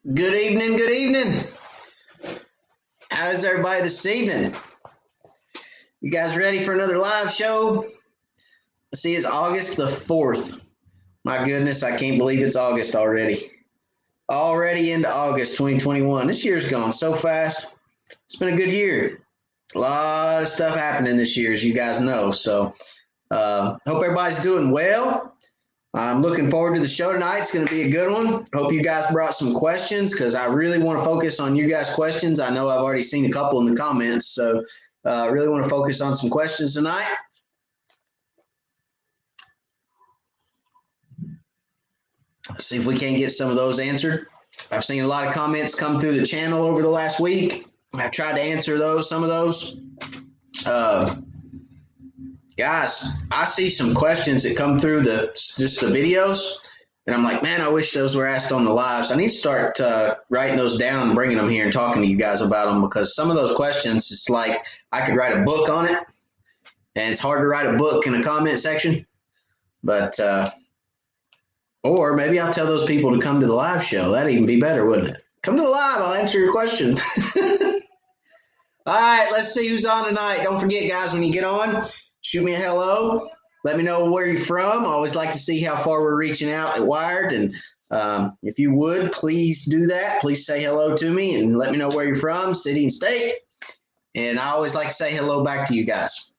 Good evening, good evening. How's everybody this evening? You guys ready for another live show? Let's see, it's August the 4th. My goodness, I can't believe it's August already. Already into August 2021. This year's gone so fast. It's been a good year. A lot of stuff happening this year, as you guys know. So, hope everybody's doing well. I'm looking forward to the show tonight. It's going to be a good one. Hope you guys brought some questions because I really want to focus on you guys' questions. I know I've already seen a couple in the comments, so I really want to focus on some questions tonight. Let's see if we can get some of those answered. I've seen a lot of comments come through the channel over the last week. I've tried to answer some of those. Guys, I see some questions that come through just the videos, and I'm like, man, I wish those were asked on the lives. I need to start writing those down and bringing them here and talking to you guys about them, because some of those questions, it's like I could write a book on it, and it's hard to write a book in a comment section. But or maybe I'll tell those people to come to the live show. That'd even be better, wouldn't it? Come to the live. I'll answer your question. All right, let's see who's on tonight. Don't forget, guys, when you get on, shoot me a hello. Let me know where you're from. I always like to see how far we're reaching out at Wired. And if you would, please do that. Please say hello to me and let me know where you're from, city and state. And I always like to say hello back to you guys.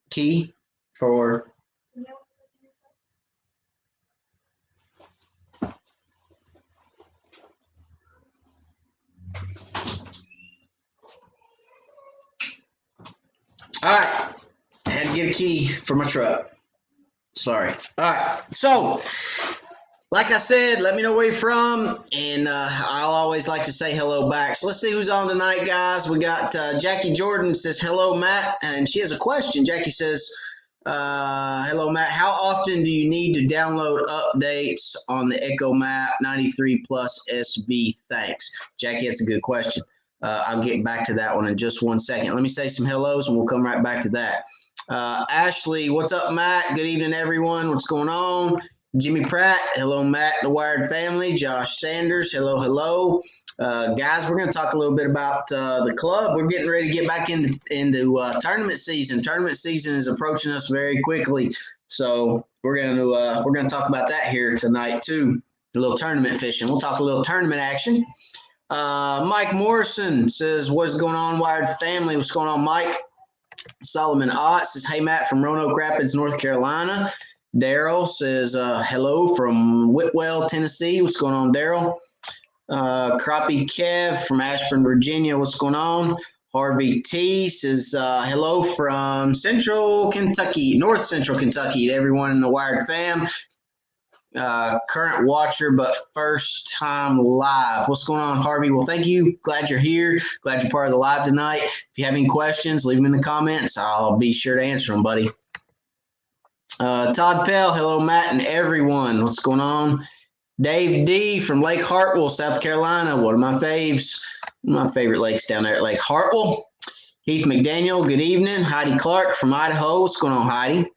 Key for... All right. I had to get a key for my truck. Sorry. All right. So, like I said, let me know where you're from, and I'll always like to say hello back. So let's see who's on tonight, guys. We got Jackie Jordan says, hello, Matt, and she has a question. Jackie says, hello, Matt. How often do you need to download updates on the Echo Map 93 Plus SB? Thanks. Jackie, that's a good question. I'll get back to that one in just 1 second. Let me say some hellos, and we'll come right back to that. Ashley, what's up, Matt? Good evening, everyone. What's going on? Jimmy Pratt, hello, Matt, the Wired family. Josh Sanders, hello, hello. Guys, we're going to talk a little bit about the club. We're getting ready to get back into tournament season. Tournament season is approaching us very quickly, so we're going to talk about that here tonight too. A little tournament fishing. We'll talk a little tournament action. Mike Morrison says, what's going on, Wired family? What's going on, Mike? Solomon Ott says, hey, Matt from Roanoke Rapids, North Carolina. Daryl says, hello from Whitwell, Tennessee. What's going on, Daryl? Crappie Kev from Ashburn, Virginia. What's going on? Harvey T says, hello from Central Kentucky, North Central Kentucky, to everyone in the Wired fam. Current watcher, but first time live. What's going on, Harvey? Well, thank you. Glad you're here. Glad you're part of the live tonight. If you have any questions, leave them in the comments. I'll be sure to answer them, buddy. Todd Pell, hello, Matt and everyone. What's going on? Dave D from Lake Hartwell, South Carolina. One of my faves. One of my favorite lakes down there at Lake Hartwell. Heath McDaniel, good evening. Heidi Clark from Idaho. What's going on, Heidi?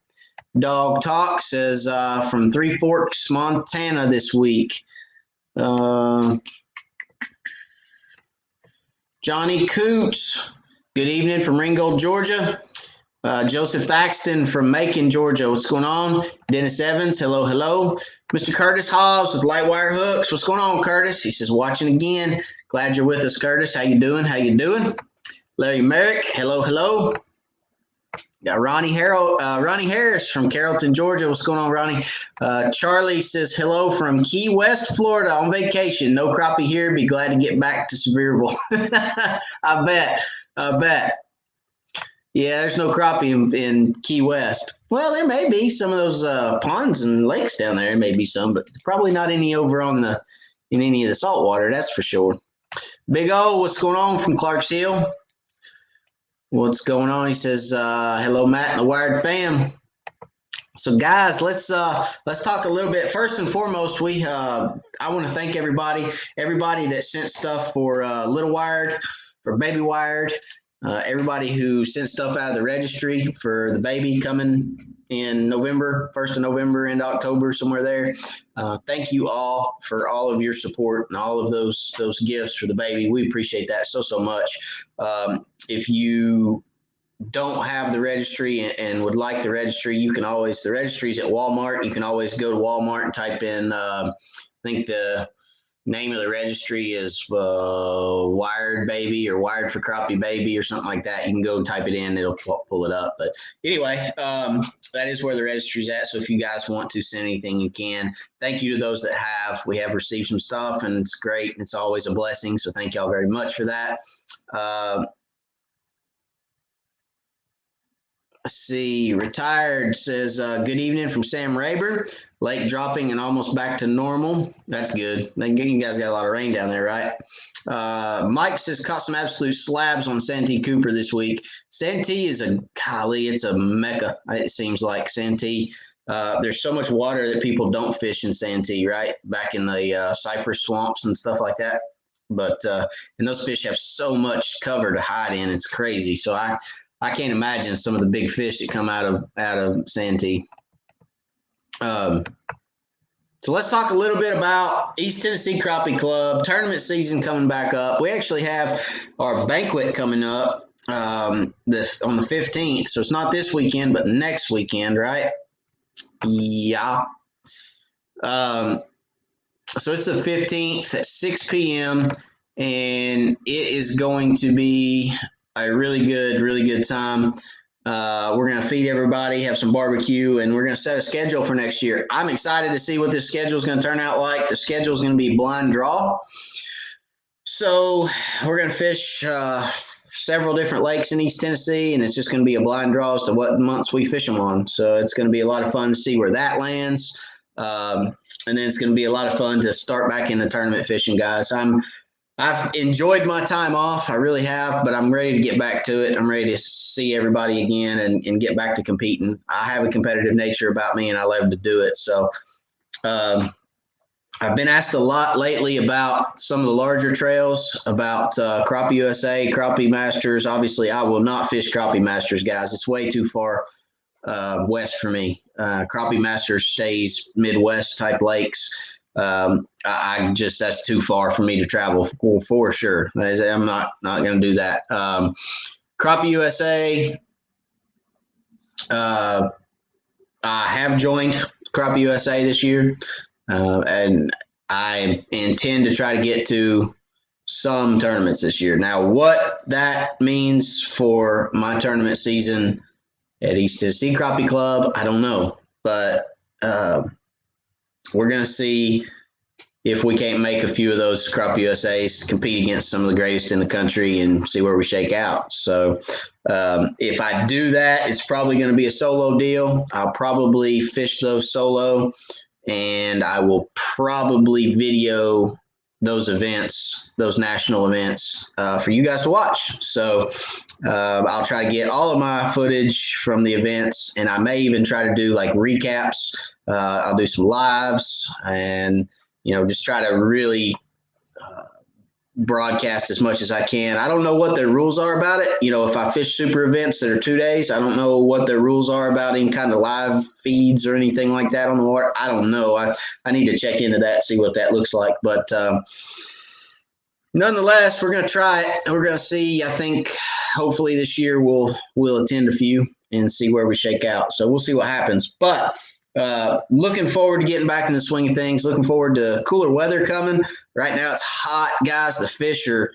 Dog Talk says from Three Forks, Montana this week. Johnny Coots, good evening from Ringgold, Georgia. Joseph Thaxton from Macon, Georgia. What's going on? Dennis Evans, hello, hello. Mr. Curtis Hobbs with Light Wire Hooks. What's going on, Curtis? He says, watching again. Glad you're with us, Curtis. How you doing? How you doing? Larry Merrick, hello, hello. Got Ronnie Harris from Carrollton, Georgia. What's going on, Ronnie? Charlie says, hello from Key West, Florida, on vacation. No crappie here. Be glad to get back to Sevierville. I bet. Yeah, there's no crappie in Key West. Well, there may be some of those ponds and lakes down there. There may be some, but probably not any over in any of the salt water. That's for sure. Big O, what's going on from Clarks Hill? What's going on? He says, hello, Matt and the Wired fam. So, guys, let's talk a little bit. First and foremost, I want to thank everybody that sent stuff for Little Wired, for Baby Wired, everybody who sent stuff out of the registry for the baby coming in November, 1st of November into October, somewhere there. Thank you all for all of your support and all of those gifts for the baby. We appreciate that so much. If you don't have the registry and would like the registry, you can always, the registry's at Walmart. You can always go to Walmart and type in, I think the name of the registry is Wired Baby or Wired for Crappie Baby or something like that. You can go and type it in, it'll pull it up. But anyway, that is where the registry's at. So if you guys want to send anything, you can. Thank you to those that have. We have received some stuff, and it's great. It's always a blessing. So thank y'all very much for that. Let's see, retired says, good evening from Sam Rayburn. Lake dropping and almost back to normal. That's good. You guys got a lot of rain down there, right? Mike says, caught some absolute slabs on Santee Cooper this week. Santee is it's a mecca, it seems like. Santee, there's so much water that people don't fish in Santee, right? Back in the cypress swamps and stuff like that. But, and those fish have so much cover to hide in. It's crazy. So I can't imagine some of the big fish that come out of Santee. So let's talk a little bit about East Tennessee Crappie Club tournament season coming back up. We actually have our banquet coming up on the 15th. So it's not this weekend, but next weekend, right? Yeah. So it's the 15th at 6 p.m. and it is going to be a really good time. We're going to feed everybody, have some barbecue, and we're going to set a schedule for next year. I'm excited to see what this schedule is going to turn out like. The schedule is going to be blind draw. So we're going to fish several different lakes in East Tennessee, and it's just going to be a blind draw as to what months we fish them on. So it's going to be a lot of fun to see where that lands. And then it's going to be a lot of fun to start back into tournament fishing, guys. I've enjoyed my time off. I really have, but I'm ready to get back to it. I'm ready to see everybody again and get back to competing. I have a competitive nature about me, and I love to do it. So I've been asked a lot lately about some of the larger trails, about Crappie USA, Crappie Masters. Obviously, I will not fish Crappie Masters, guys. It's way too far west for me. Crappie Masters stays Midwest type lakes. That's too far for me to travel for sure. I'm not going to do that. Crappie USA, I have joined Crappie USA this year, and I intend to try to get to some tournaments this year. Now, what that means for my tournament season at East Tennessee Crappie Club, I don't know, but we're going to see if we can't make a few of those Crappie USAs compete against some of the greatest in the country and see where we shake out. So if I do that, it's probably going to be a solo deal. I'll probably fish those solo, and I will probably video those events, those national events for you guys to watch. So I'll try to get all of my footage from the events, and I may even try to do like recaps. I'll do some lives and, just try to really broadcast as much as I can. I don't know what their rules are about it. If I fish super events that are 2 days, I don't know what their rules are about any kind of live feeds or anything like that on the water. I don't know. I need to check into that, see what that looks like. But nonetheless, we're going to try it. We're going to see. I think hopefully this year we'll attend a few and see where we shake out. So we'll see what happens. But looking forward to getting back in the swing of things. Looking forward to cooler weather coming. Right now it's hot, guys. The fish are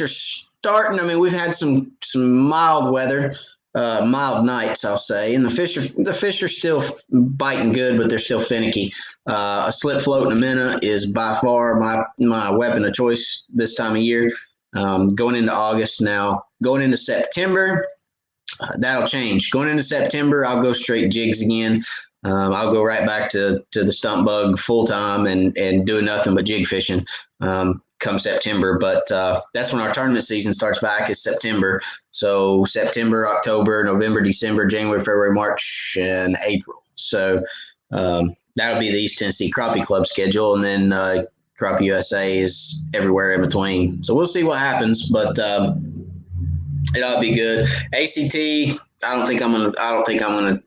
starting. I mean, we've had some mild weather, mild nights, I'll say, and the fish are still biting good, but they're still finicky. A slip float and a minnow is by far my weapon of choice this time of year. Going into August now, going into September. That'll change. Going into September, I'll go straight jigs again. I'll go right back to the stump bug full time and doing nothing but jig fishing come September. But that's when our tournament season starts back, is September. So September, October, November, December, January, February, March, and April. So that'll be the East Tennessee Crappie Club schedule. And then Crappie USA is everywhere in between. So we'll see what happens. But it ought to be good. ACT, I don't think I'm gonna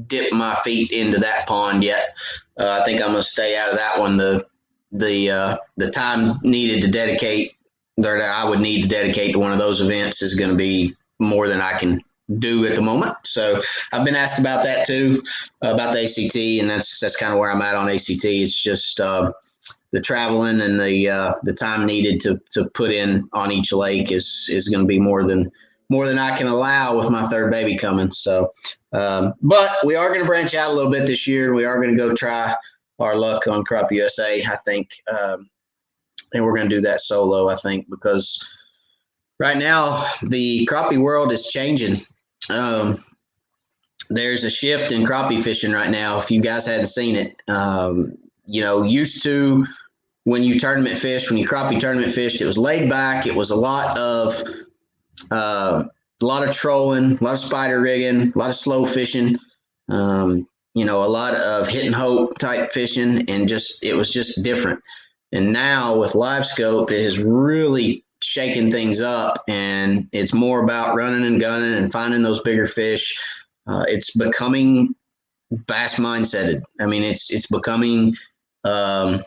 dip my feet into that pond yet. I think I'm gonna stay out of that one. The time needed to dedicate, or that I would need to dedicate to one of those events, is going to be more than I can do at the moment. So I've been asked about that too, about the ACT, and that's kind of where I'm at on ACT. It's just the traveling and the time needed to put in on each lake is going to be more than I can allow with my third baby coming. So, but we are going to branch out a little bit this year. We are going to go try our luck on Crappie USA, I think, and we're going to do that solo, I think, because right now the crappie world is changing. There's a shift in crappie fishing right now. If you guys hadn't seen it, used to, when you crappie tournament fished, it was laid back. It was a lot of trolling, a lot of spider rigging, a lot of slow fishing, a lot of hit and hope type fishing, and it was just different. And now with live scope, it has really shaken things up, and it's more about running and gunning and finding those bigger fish. It's becoming bass mindseted. I mean, it's becoming a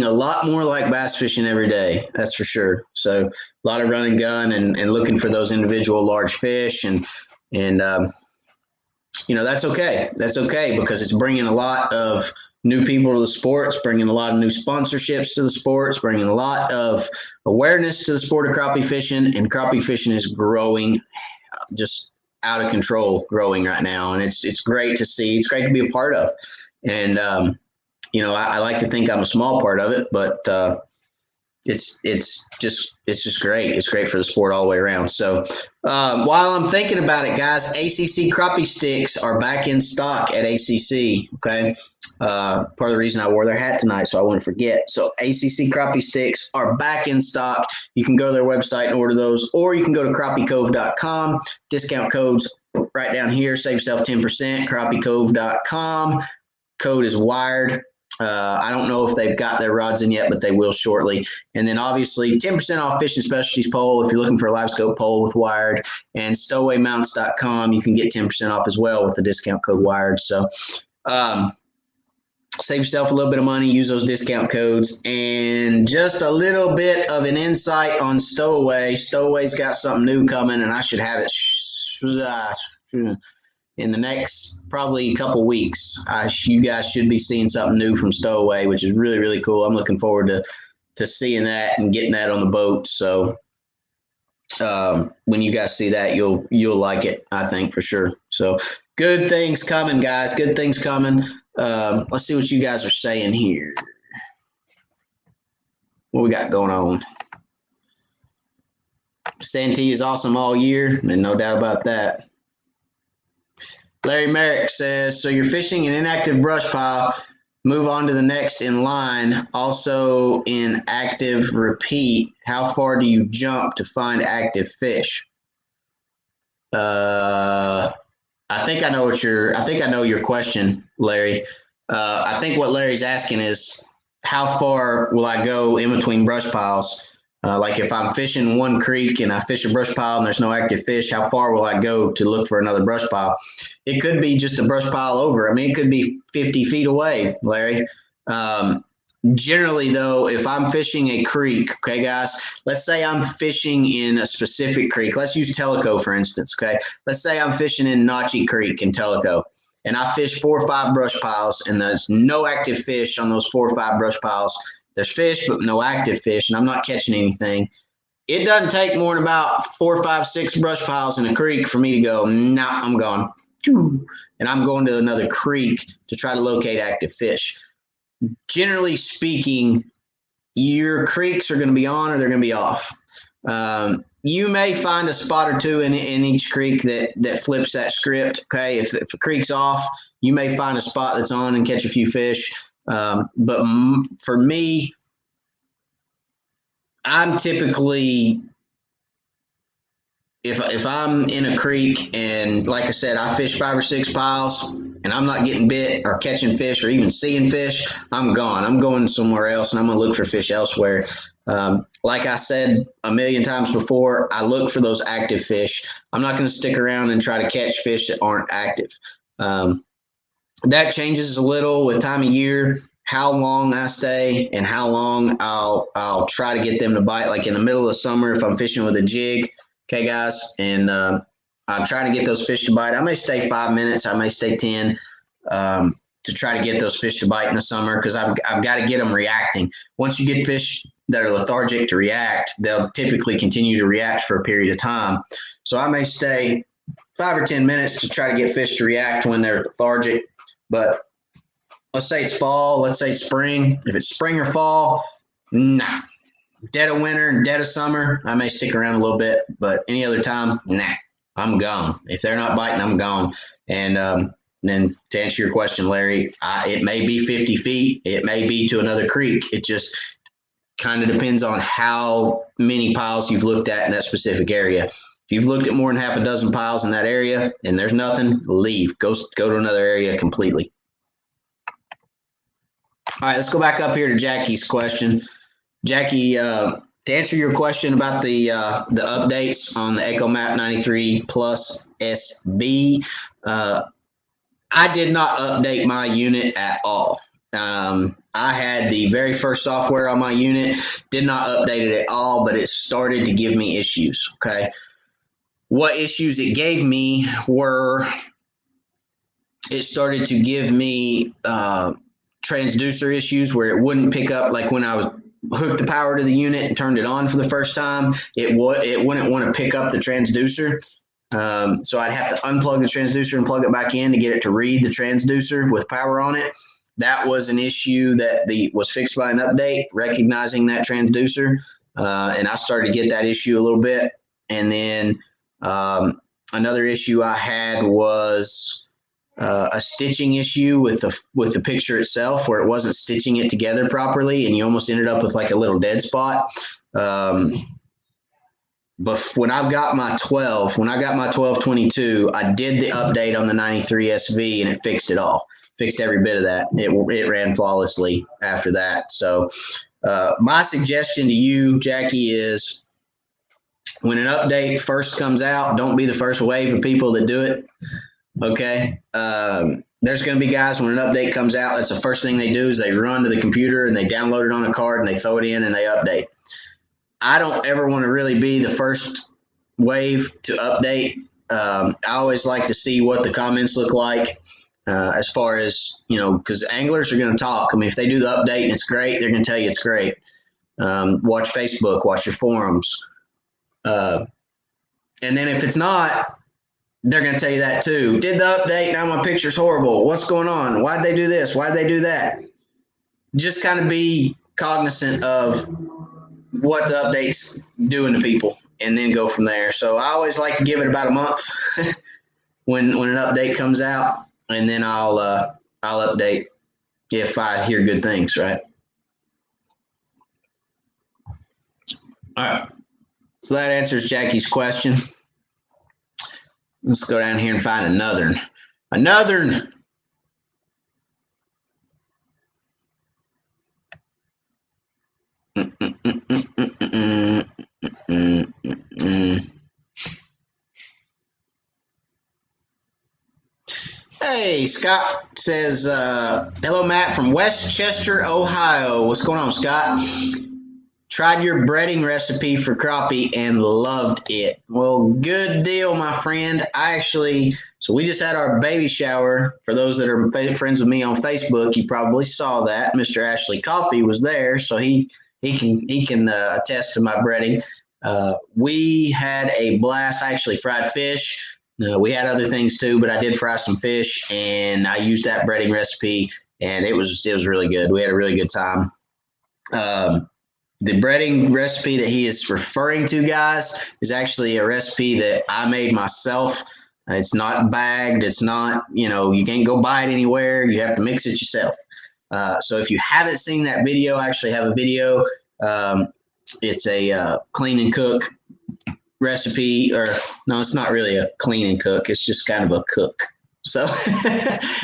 lot more like bass fishing every day. That's for sure. So a lot of run and gun and looking for those individual large fish, and that's okay. That's okay, because it's bringing a lot of new people to the sport. It's bringing a lot of new sponsorships to the sport. It's bringing a lot of awareness to the sport of crappie fishing, and crappie fishing is growing just out of control, growing right now. And it's great to see. It's great to be a part of. And, I like to think I'm a small part of it, but it's just great. It's great for the sport all the way around. So while I'm thinking about it, guys, ACC crappie sticks are back in stock at ACC. Okay. Part of the reason I wore their hat tonight, so I wouldn't forget. So ACC crappie sticks are back in stock. You can go to their website and order those, or you can go to crappiecove.com. Discount codes right down here. Save yourself 10%. Crappiecove.com. Code is wired. I don't know if they've got their rods in yet, but they will shortly. And then obviously 10% off Fishing Specialties pole if you're looking for a live scope pole with wired. And stowawaymounts.com, you can get 10% off as well with the discount code wired. So save yourself a little bit of money, use those discount codes. And just a little bit of an insight on Stowaway. Stowaway's got something new coming, and I should have it in the next probably couple weeks. You guys should be seeing something new from Stowaway, which is really, really cool. I'm looking forward to seeing that and getting that on the boat. So when you guys see that, you'll like it, I think, for sure. So good things coming, guys. Good things coming. Let's see what you guys are saying here. What we got going on? Santee is awesome all year, and no doubt about that. Larry Merrick says, so you're fishing an inactive brush pile, move on to the next in line, also in active repeat. How far do you jump to find active fish? I think I know your question, Larry. I think what Larry's asking is, how far will I go in between brush piles? Like if I'm fishing one creek and I fish a brush pile and there's no active fish, how far will I go to look for another brush pile? It could be just a brush pile over. I mean, it could be 50 feet away, Larry. Generally, though, if I'm fishing a creek, okay, guys, let's say I'm fishing in a specific creek. Let's use Tellico, for instance, okay? Let's say I'm fishing in Notchie Creek in Tellico, and I fish 4 or 5 brush piles, and there's no active fish on those 4 or 5 brush piles. There's fish, but no active fish, and I'm not catching anything. It doesn't take more than about 4, 5, 6 brush piles in a creek for me to go, nah, I'm gone. And I'm going to another creek to try to locate active fish. Generally speaking, your creeks are going to be on or they're going to be off. You may find a spot or two in each creek that flips that script. Okay, if a creek's off, you may find a spot that's on and catch a few fish. But for me, I'm typically, if I'm in a creek and, like I said, I fish 5 or 6 piles and I'm not getting bit or catching fish or even seeing fish, I'm gone. I'm going somewhere else and I'm going to look for fish elsewhere. Like I said a million times before, I look for those active fish. I'm not going to stick around and try to catch fish that aren't active. That changes a little with time of year, how long I stay and how long I'll try to get them to bite. Like in the middle of summer, if I'm fishing with a jig, okay, guys, and I'm trying to get those fish to bite. I may stay 5 minutes, I may stay 10 to try to get those fish to bite in the summer because I've got to get them reacting. Once you get fish that are lethargic to react, they'll typically continue to react for a period of time. So I may stay 5 or 10 minutes to try to get fish to react when they're lethargic. But let's say it's fall, let's say spring. If it's spring or fall, nah. Dead of winter and dead of summer, I may stick around a little bit, but any other time, nah, I'm gone. If they're not biting, I'm gone. And then to answer your question, Larry, it may be 50 feet. It may be to another creek. It just kind of depends on how many piles you've looked at in that specific area. If you've looked at more than half a dozen piles in that area and there's nothing, leave. Go to another area completely. All right, let's go back up here to Jackie's question. Jackie, to answer your question about the updates on the EchoMap 93 Plus SB, I did not update my unit at all. I had the very first software on my unit, did not update it at all, but it started to give me issues, okay? What issues it gave me were, it started to give me transducer issues where it wouldn't pick up, like when I was hooked the power to the unit and turned it on for the first time, it wouldn't want to pick up the transducer. So I'd have to unplug the transducer and plug it back in to get it to read the transducer with power on it. That was an issue that was fixed by an update, recognizing that transducer. And I started to get that issue a little bit. And then another issue I had was a stitching issue with the picture itself, where it wasn't stitching it together properly, and you almost ended up with like a little dead spot. But when I got my 1222, I did the update on the 93 SV, and it fixed it all. Fixed every bit of that. It ran flawlessly after that. So my suggestion to you, Jackie, is when an update first comes out, don't be the first wave of people that do it. Okay. There's going to be guys, when an update comes out, that's the first thing they do is they run to the computer and they download it on a card and they throw it in and they update. I don't ever want to really be the first wave to update. I always like to see what the comments look like as far as, because anglers are going to talk. I mean, if they do the update and it's great, they're going to tell you it's great. Watch Facebook, watch your forums. And then if it's not, they're going to tell you that too. Did the update, now my picture's horrible. What's going on? Why'd they do this? Why'd they do that? Just kind of be cognizant of what the update's doing to people and then go from there. So I always like to give it about a month when an update comes out, and then I'll update if I hear good things, right? All right. So that answers Jackie's question. Let's go down here and find another. Hey, Scott says, hello, Matt from Westchester, Ohio. What's going on, Scott? Tried your breading recipe for crappie and loved it. Well, good deal, my friend. So we just had our baby shower. For those that are friends with me on Facebook, you probably saw that. Mr. Ashley Coffee was there, so he can attest to my breading. We had a blast. I actually fried fish. We had other things too, but I did fry some fish, and I used that breading recipe, and it was really good. We had a really good time. The breading recipe that he is referring to, guys, is actually a recipe that I made myself. It's not bagged. It's not, you can't go buy it anywhere. You have to mix it yourself. So if you haven't seen that video, I actually have a video. It's a clean and cook recipe, or no, it's not really a clean and cook. It's just kind of a cook. So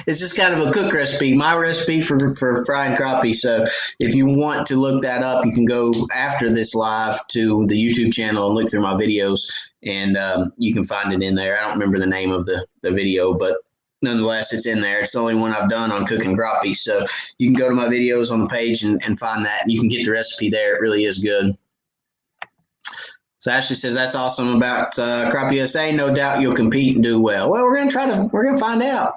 it's just kind of a cook recipe, my recipe for fried crappie. So if you want to look that up, you can go after this live to the YouTube channel and look through my videos, and you can find it in there. I don't remember the name of the video, but nonetheless, it's in there. It's the only one I've done on cooking crappie. So you can go to my videos on the page and find that, and you can get the recipe there. It really is good. So Ashley says, that's awesome about Crappie USA. No doubt you'll compete and do well. Well, we're going to find out.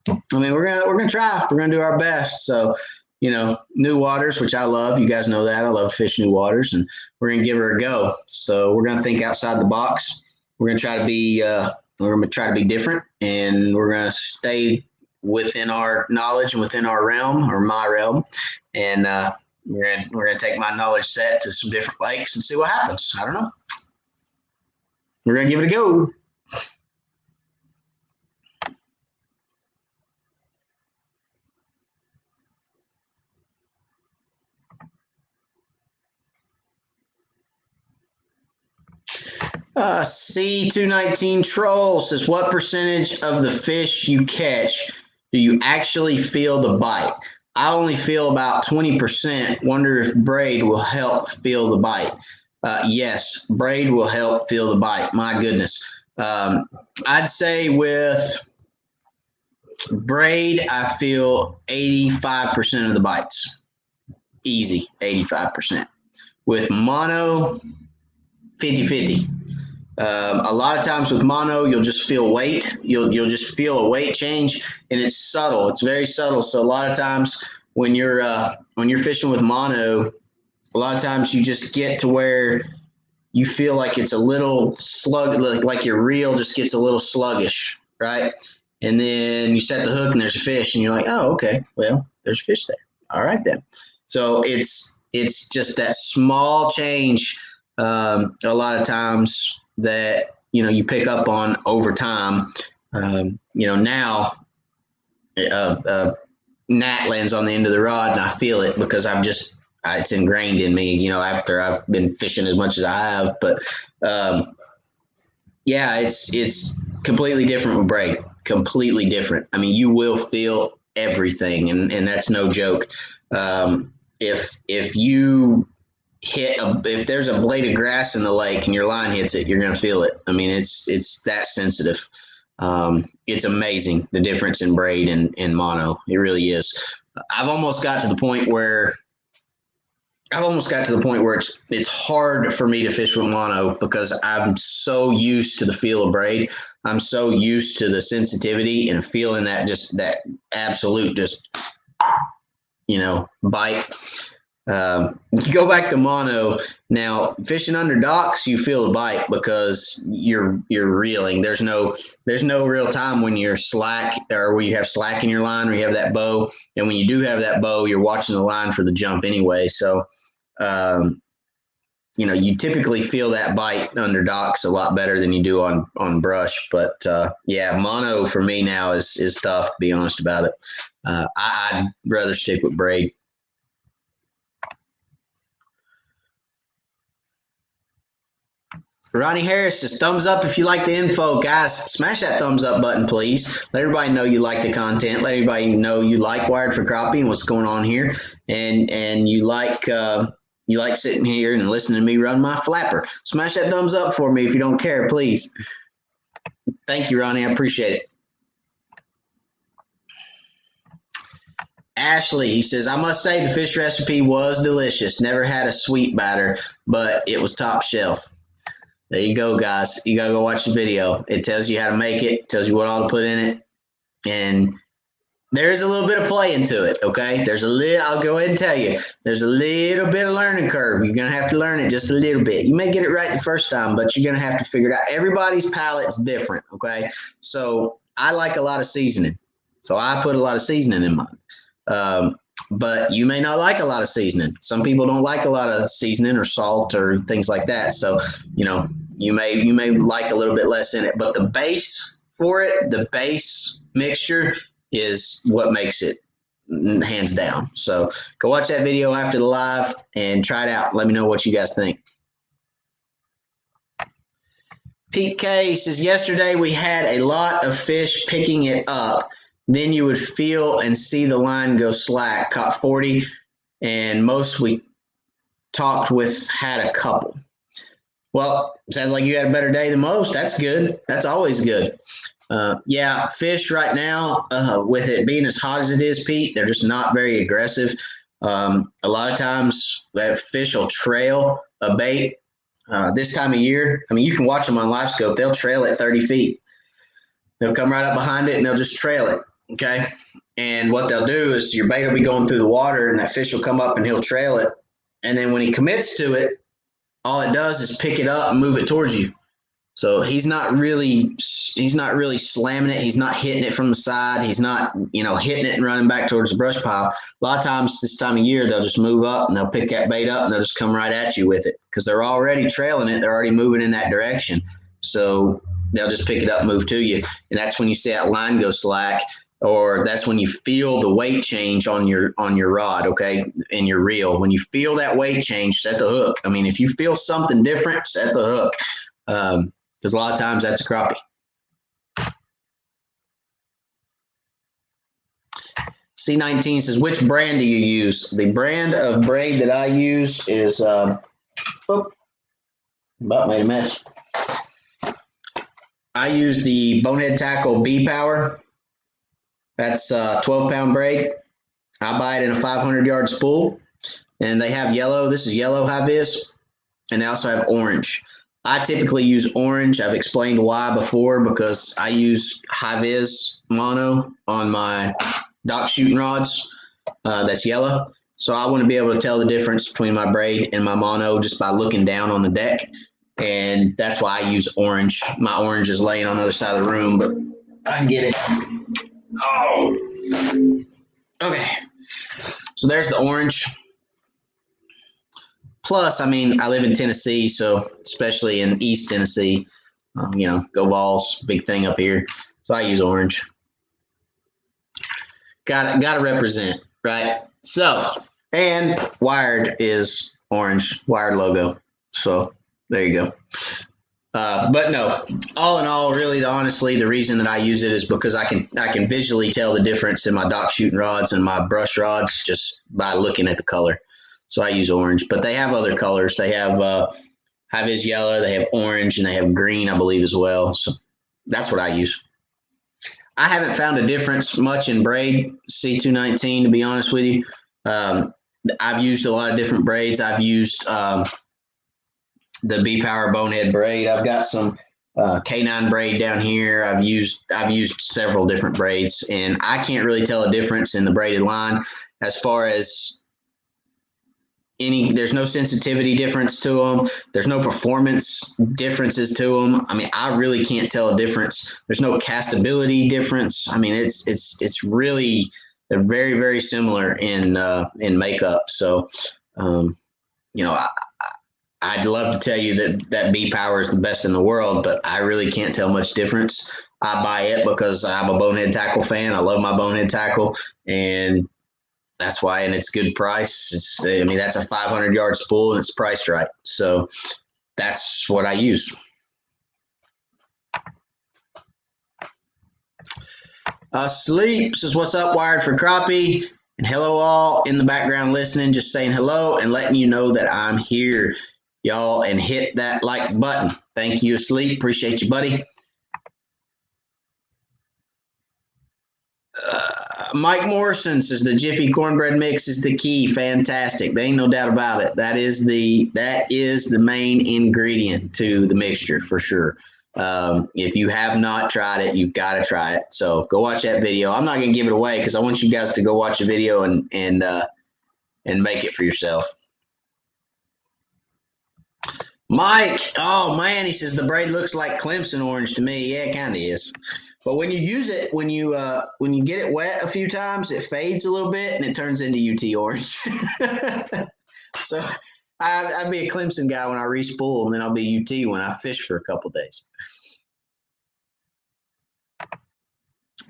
I mean, we're going to try. We're going to do our best. So, you know, new waters, which I love. You guys know that. I love fish new waters, and we're going to give her a go. So we're going to think outside the box. We're going to try to be different, and we're going to stay within our knowledge and within our realm, or my realm. And we're going to take my knowledge set to some different lakes and see what happens. I don't know. We're going to give it a go. C219 Troll says, what percentage of the fish you catch do you actually feel the bite? I only feel about 20%. Wonder if Braid will help feel the bite. Yes, Braid will help feel the bite. My goodness. I'd say with Braid, I feel 85% of the bites. Easy, 85%. With mono, 50-50. A lot of times with mono, you'll just feel weight. You'll just feel a weight change, and it's subtle. It's very subtle. So a lot of times when you're fishing with mono, a lot of times you just get to where you feel like it's a little slug, like your reel just gets a little sluggish, right? And then you set the hook and there's a fish, and you're like, oh, okay, well, there's a fish there. All right then. So it's just that small change a lot of times that, you know, you pick up on over time. You know, now gnat lands on the end of the rod and I feel it because it's ingrained in me, you know, after I've been fishing as much as I have. But yeah, it's completely different with Braid. Completely different. I mean, you will feel everything, and that's no joke. If you if there's a blade of grass in the lake and your line hits it, you're going to feel it. I mean, it's that sensitive. It's amazing the difference in Braid and mono. It really is. I've almost got to the point where it's hard for me to fish with mono because I'm so used to the feel of Braid. I'm so used to the sensitivity and feeling that absolute you know, bite. You go back to mono now. Fishing under docks, you feel the bite because you're reeling. There's no real time when you're slack or where you have slack in your line or you have that bow. And when you do have that bow, you're watching the line for the jump anyway. So, you know, you typically feel that bite under docks a lot better than you do on brush. But yeah, mono for me now is tough, to be honest about it. I'd rather stick with Braid. Ronnie Harris says, thumbs up if you like the info. Guys, smash that thumbs up button, please. Let everybody know you like the content. Let everybody know you like Wired for Crappie and what's going on here. And you like sitting here and listening to me run my flapper. Smash that thumbs up for me if you don't care, please. Thank you, Ronnie. I appreciate it. Ashley, he says, I must say the fish recipe was delicious. Never had a sweet batter, but it was top shelf. There you go, guys. You got to go watch the video. It tells you how to make it, tells you what all to put in it. And there's a little bit of play into it, okay? I'll go ahead and tell you, there's a little bit of learning curve. You're going to have to learn it just a little bit. You may get it right the first time, but you're going to have to figure it out. Everybody's palate's different, okay? So I like a lot of seasoning. So I put a lot of seasoning in mine. But you may not like a lot of seasoning. Some people don't like a lot of seasoning or salt or things like that. So, you know, you may like a little bit less in it, but the base mixture is what makes it, hands down. So go watch that video after the live and try it out. Let me know what you guys think. Pete K says, yesterday we had a lot of fish picking it up. Then you would feel and see the line go slack. Caught 40, and most we talked with had a couple. Well, sounds like you had a better day than most. That's good. That's always good. Yeah, fish right now, with it being as hot as it is, Pete, they're just not very aggressive. A lot of times that fish will trail a bait this time of year. I mean, you can watch them on live scope. They'll trail at 30 feet. They'll come right up behind it and they'll just trail it. Okay. And what they'll do is your bait will be going through the water and that fish will come up and he'll trail it. And then when he commits to it, all it does is pick it up and move it towards you. So he's not really slamming it. He's not hitting it from the side. He's not, hitting it and running back towards the brush pile. A lot of times this time of year, they'll just move up and they'll pick that bait up and they'll just come right at you with it because they're already trailing it. They're already moving in that direction. So they'll just pick it up and move to you. And that's when you see that line go slack, or that's when you feel the weight change on your rod, okay, in your reel. When you feel that weight change, set the hook. I mean, if you feel something different, set the hook. Because a lot of times that's a crappie. C19 says, which brand do you use? The brand of braid that I use is, about made a mess. I use the Bonehead Tackle B Power. That's 12-pound braid. I buy it in a 500-yard spool. And they have yellow. This is yellow high-vis. And they also have orange. I typically use orange. I've explained why before, because I use high-vis mono on my dock shooting rods. That's yellow. So I want to be able to tell the difference between my braid and my mono just by looking down on the deck. And that's why I use orange. My orange is laying on the other side of the room, but I can get it. Oh, okay. So there's the orange. Plus, I mean, I live in Tennessee, so especially in East Tennessee, go Vols, big thing up here. So I use orange. Got to represent, right? So, and Wired is orange, Wired logo. So there you go. But no, all in all, really, honestly, the reason that I use it is because I can visually tell the difference in my dock shooting rods and my brush rods just by looking at the color. So I use orange, but they have other colors. They have high-vis yellow, they have orange, and they have green, I believe, as well. So that's what I use. I haven't found a difference much in braid C219, to be honest with you. I've used a lot of different braids. I've used the B-Power Bonehead braid. I've got some K9 braid down here. I've used several different braids, and I can't really tell a difference in the braided line as far as there's no sensitivity difference to them. There's no performance differences to them. I mean, I really can't tell a difference. There's no castability difference. I mean, it's really, they're very, very similar in makeup. So, I'd love to tell you that B Power is the best in the world, but I really can't tell much difference. I buy it because I'm a Bonehead Tackle fan. I love my Bonehead Tackle, and that's why, and it's good price. That's a 500-yard spool and it's priced right. So that's what I use. Sleep says, what's up, Wired for Crappie? And hello all in the background listening, just saying hello and letting you know that I'm here, y'all, and hit that like button. Thank you, Sleep. Appreciate you, buddy. Mike Morrison says the Jiffy cornbread mix is the key. Fantastic. There ain't no doubt about it. That is the main ingredient to the mixture for sure. If you have not tried it, you've got to try it. So go watch that video. I'm not going to give it away because I want you guys to go watch the video and make it for yourself. Mike, oh man, he says the braid looks like Clemson orange to me. Yeah, it kind of is. But when you use it, when you get it wet a few times, it fades a little bit and it turns into UT orange. So I'd be a Clemson guy when I re-spool, and then I'll be UT when I fish for a couple days.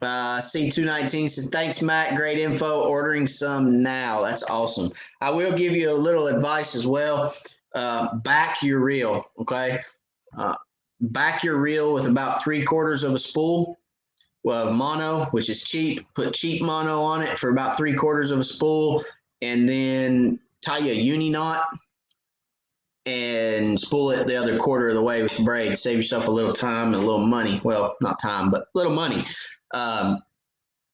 C219 says, thanks, Matt. Great info. Ordering some now. That's awesome. I will give you a little advice as well. Back your reel, okay? back your reel with about 3/4 of a spool of mono, which is cheap. Put cheap mono on it for about 3/4 of a spool, and then tie you a uni knot and spool it the other quarter of the way with the braid. Save yourself a little time and a little money. Well, not time, but little money,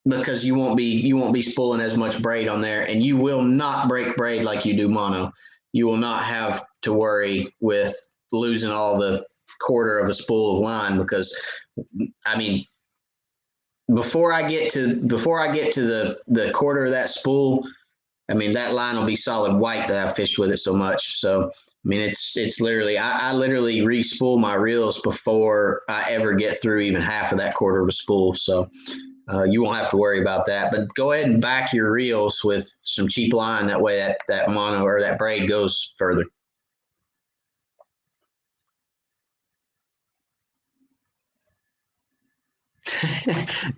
because you won't be spooling as much braid on there, and you will not break braid like you do mono. You will not have to worry with losing all the quarter of a spool of line, because I mean, before I get to the quarter of that spool, I mean, that line will be solid white that I've fished with it so much. So, I mean, it's literally, I literally re-spool my reels before I ever get through even half of that quarter of a spool. So you won't have to worry about that. But go ahead and back your reels with some cheap line. That way that mono or that braid goes further.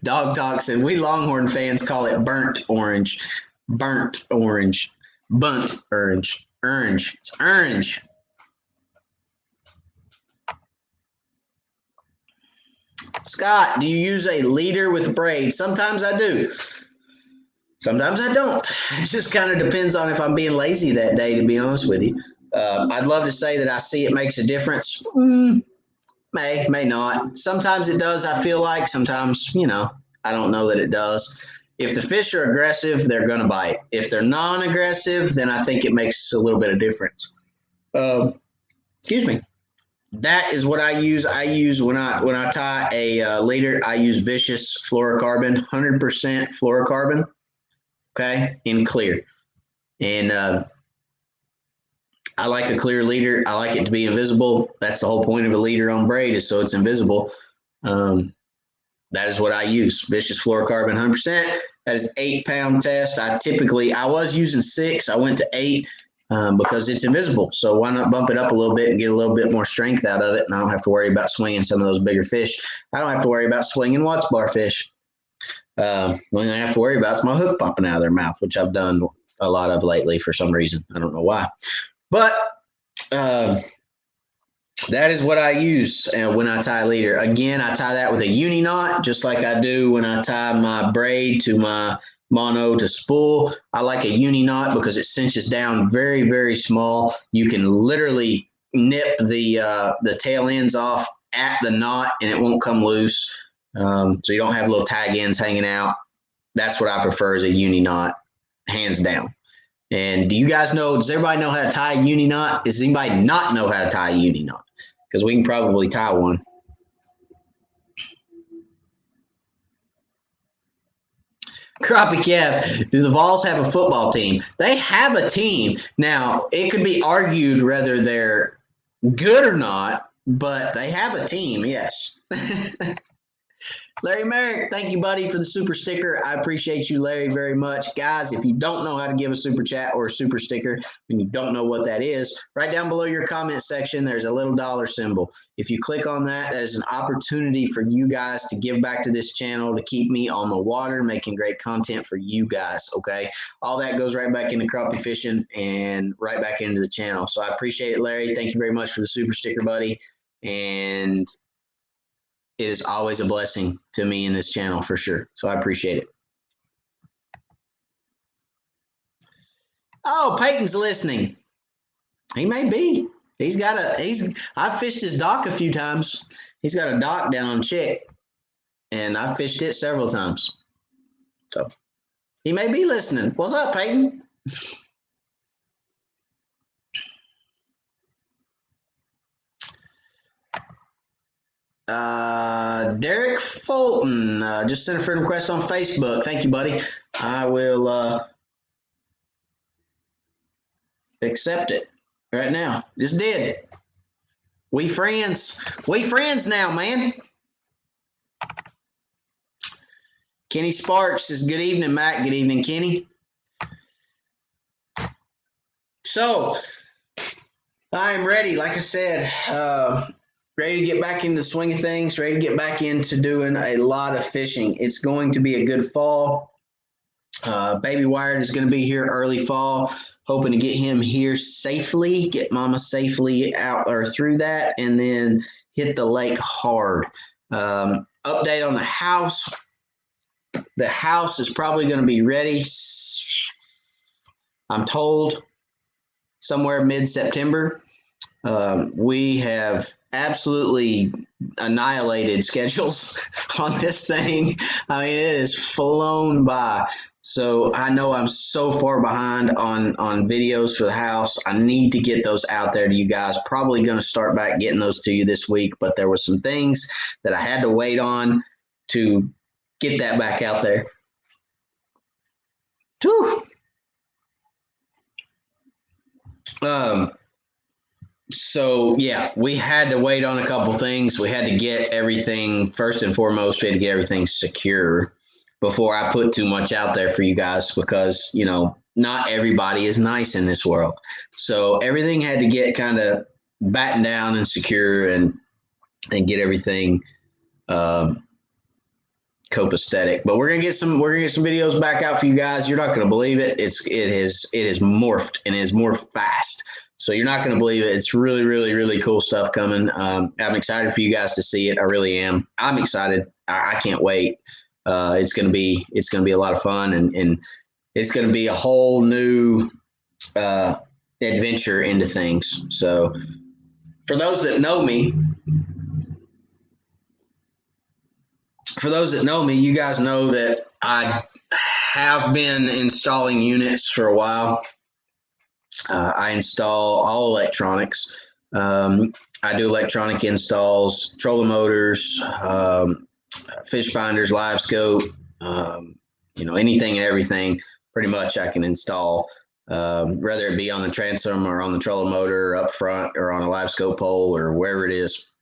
Dog Talk said, we Longhorn fans call it burnt orange. Burnt orange. Bunt orange. Orange. It's orange. Scott, do you use a leader with braid? Sometimes I do. Sometimes I don't. It just kind of depends on if I'm being lazy that day, to be honest with you. I'd love to say that I see it makes a difference. May not. Sometimes it does, I feel like. Sometimes, I don't know that it does. If the fish are aggressive, they're going to bite. If they're non-aggressive, then I think it makes a little bit of difference. Excuse me. That is what I use. I use when I tie a leader, I use Vicious fluorocarbon, 100% fluorocarbon, okay, in clear. And I like a clear leader. I like it to be invisible. That's the whole point of a leader on braid, is so it's invisible. That is what I use. Vicious fluorocarbon, 100%. That is 8-pound test. I was using 6. I went to 8 because it's invisible. So why not bump it up a little bit and get a little bit more strength out of it? And I don't have to worry about swinging some of those bigger fish. I don't have to worry about swinging Watts bar fish. The only thing I have to worry about is my hook popping out of their mouth, which I've done a lot of lately for some reason. I don't know why. But that is what I use when I tie leader. Again, I tie that with a uni knot, just like I do when I tie my braid to my mono to spool. I like a uni knot because it cinches down very, very small. You can literally nip the tail ends off at the knot and it won't come loose. So you don't have little tag ends hanging out. That's what I prefer, is a uni knot, hands down. And does everybody know how to tie a uni knot? Does anybody not know how to tie a uni knot? Because we can probably tie one. Crappie Kev, do the Vols have a football team? They have a team. Now, it could be argued whether they're good or not, but they have a team, yes. Larry Merrick, thank you, buddy, for the super sticker. I appreciate you, Larry, very much. Guys, if you don't know how to give a super chat or a super sticker, and you don't know what that is, right down below your comment section, there's a little dollar symbol. If you click on that, that is an opportunity for you guys to give back to this channel, to keep me on the water, making great content for you guys, okay? All that goes right back into crappie fishing and right back into the channel. So I appreciate it, Larry. Thank you very much for the super sticker, buddy. And it is always a blessing to me in this channel for sure. So I appreciate it. Oh, Peyton's listening. He may be. I've fished his dock a few times. He's got a dock down on Chick, and I've fished it several times. So he may be listening. What's up, Peyton? Derek Fulton just sent a friend request on Facebook. Thank you, buddy. I will accept it right now. Just did. We friends. We friends now, man. Kenny Sparks says, good evening, Mac. Good evening, Kenny. So, I'm ready. Like I said, ready to get back into the swing of things, ready to get back into doing a lot of fishing. It's going to be a good fall. Baby Wired is going to be here early fall, hoping to get him here safely, get Mama safely out or through that, and then hit the lake hard. Update on the house. The house is probably going to be ready, I'm told, somewhere mid-September. We have absolutely annihilated schedules on this thing. I mean, it is flown by. So I know I'm so far behind on videos for the house. I need to get those out there to you guys. Probably going to start back getting those to you this week, but there were some things that I had to wait on to get that back out there. Whew. So yeah, we had to wait on a couple things. We had to get everything, first and foremost, we had to get everything secure before I put too much out there for you guys, because, you know, not everybody is nice in this world. So everything had to get kind of battened down and secure and get everything copacetic. But we're gonna get some videos back out for you guys. You're not gonna believe it. It has morphed, and it has morphed fast. So you're not going to believe it. It's really, really, really cool stuff coming. I'm excited for you guys to see it. I really am. I'm excited. I can't wait. It's going to be a lot of fun, and it's going to be a whole new adventure into things. So for those that know me, you guys know that I have been installing units for a while. I install all electronics. I do electronic installs, trolling motors, fish finders, live scope, anything and everything pretty much I can install, whether it be on the transom or on the trolling motor up front or on a live scope pole or wherever it is.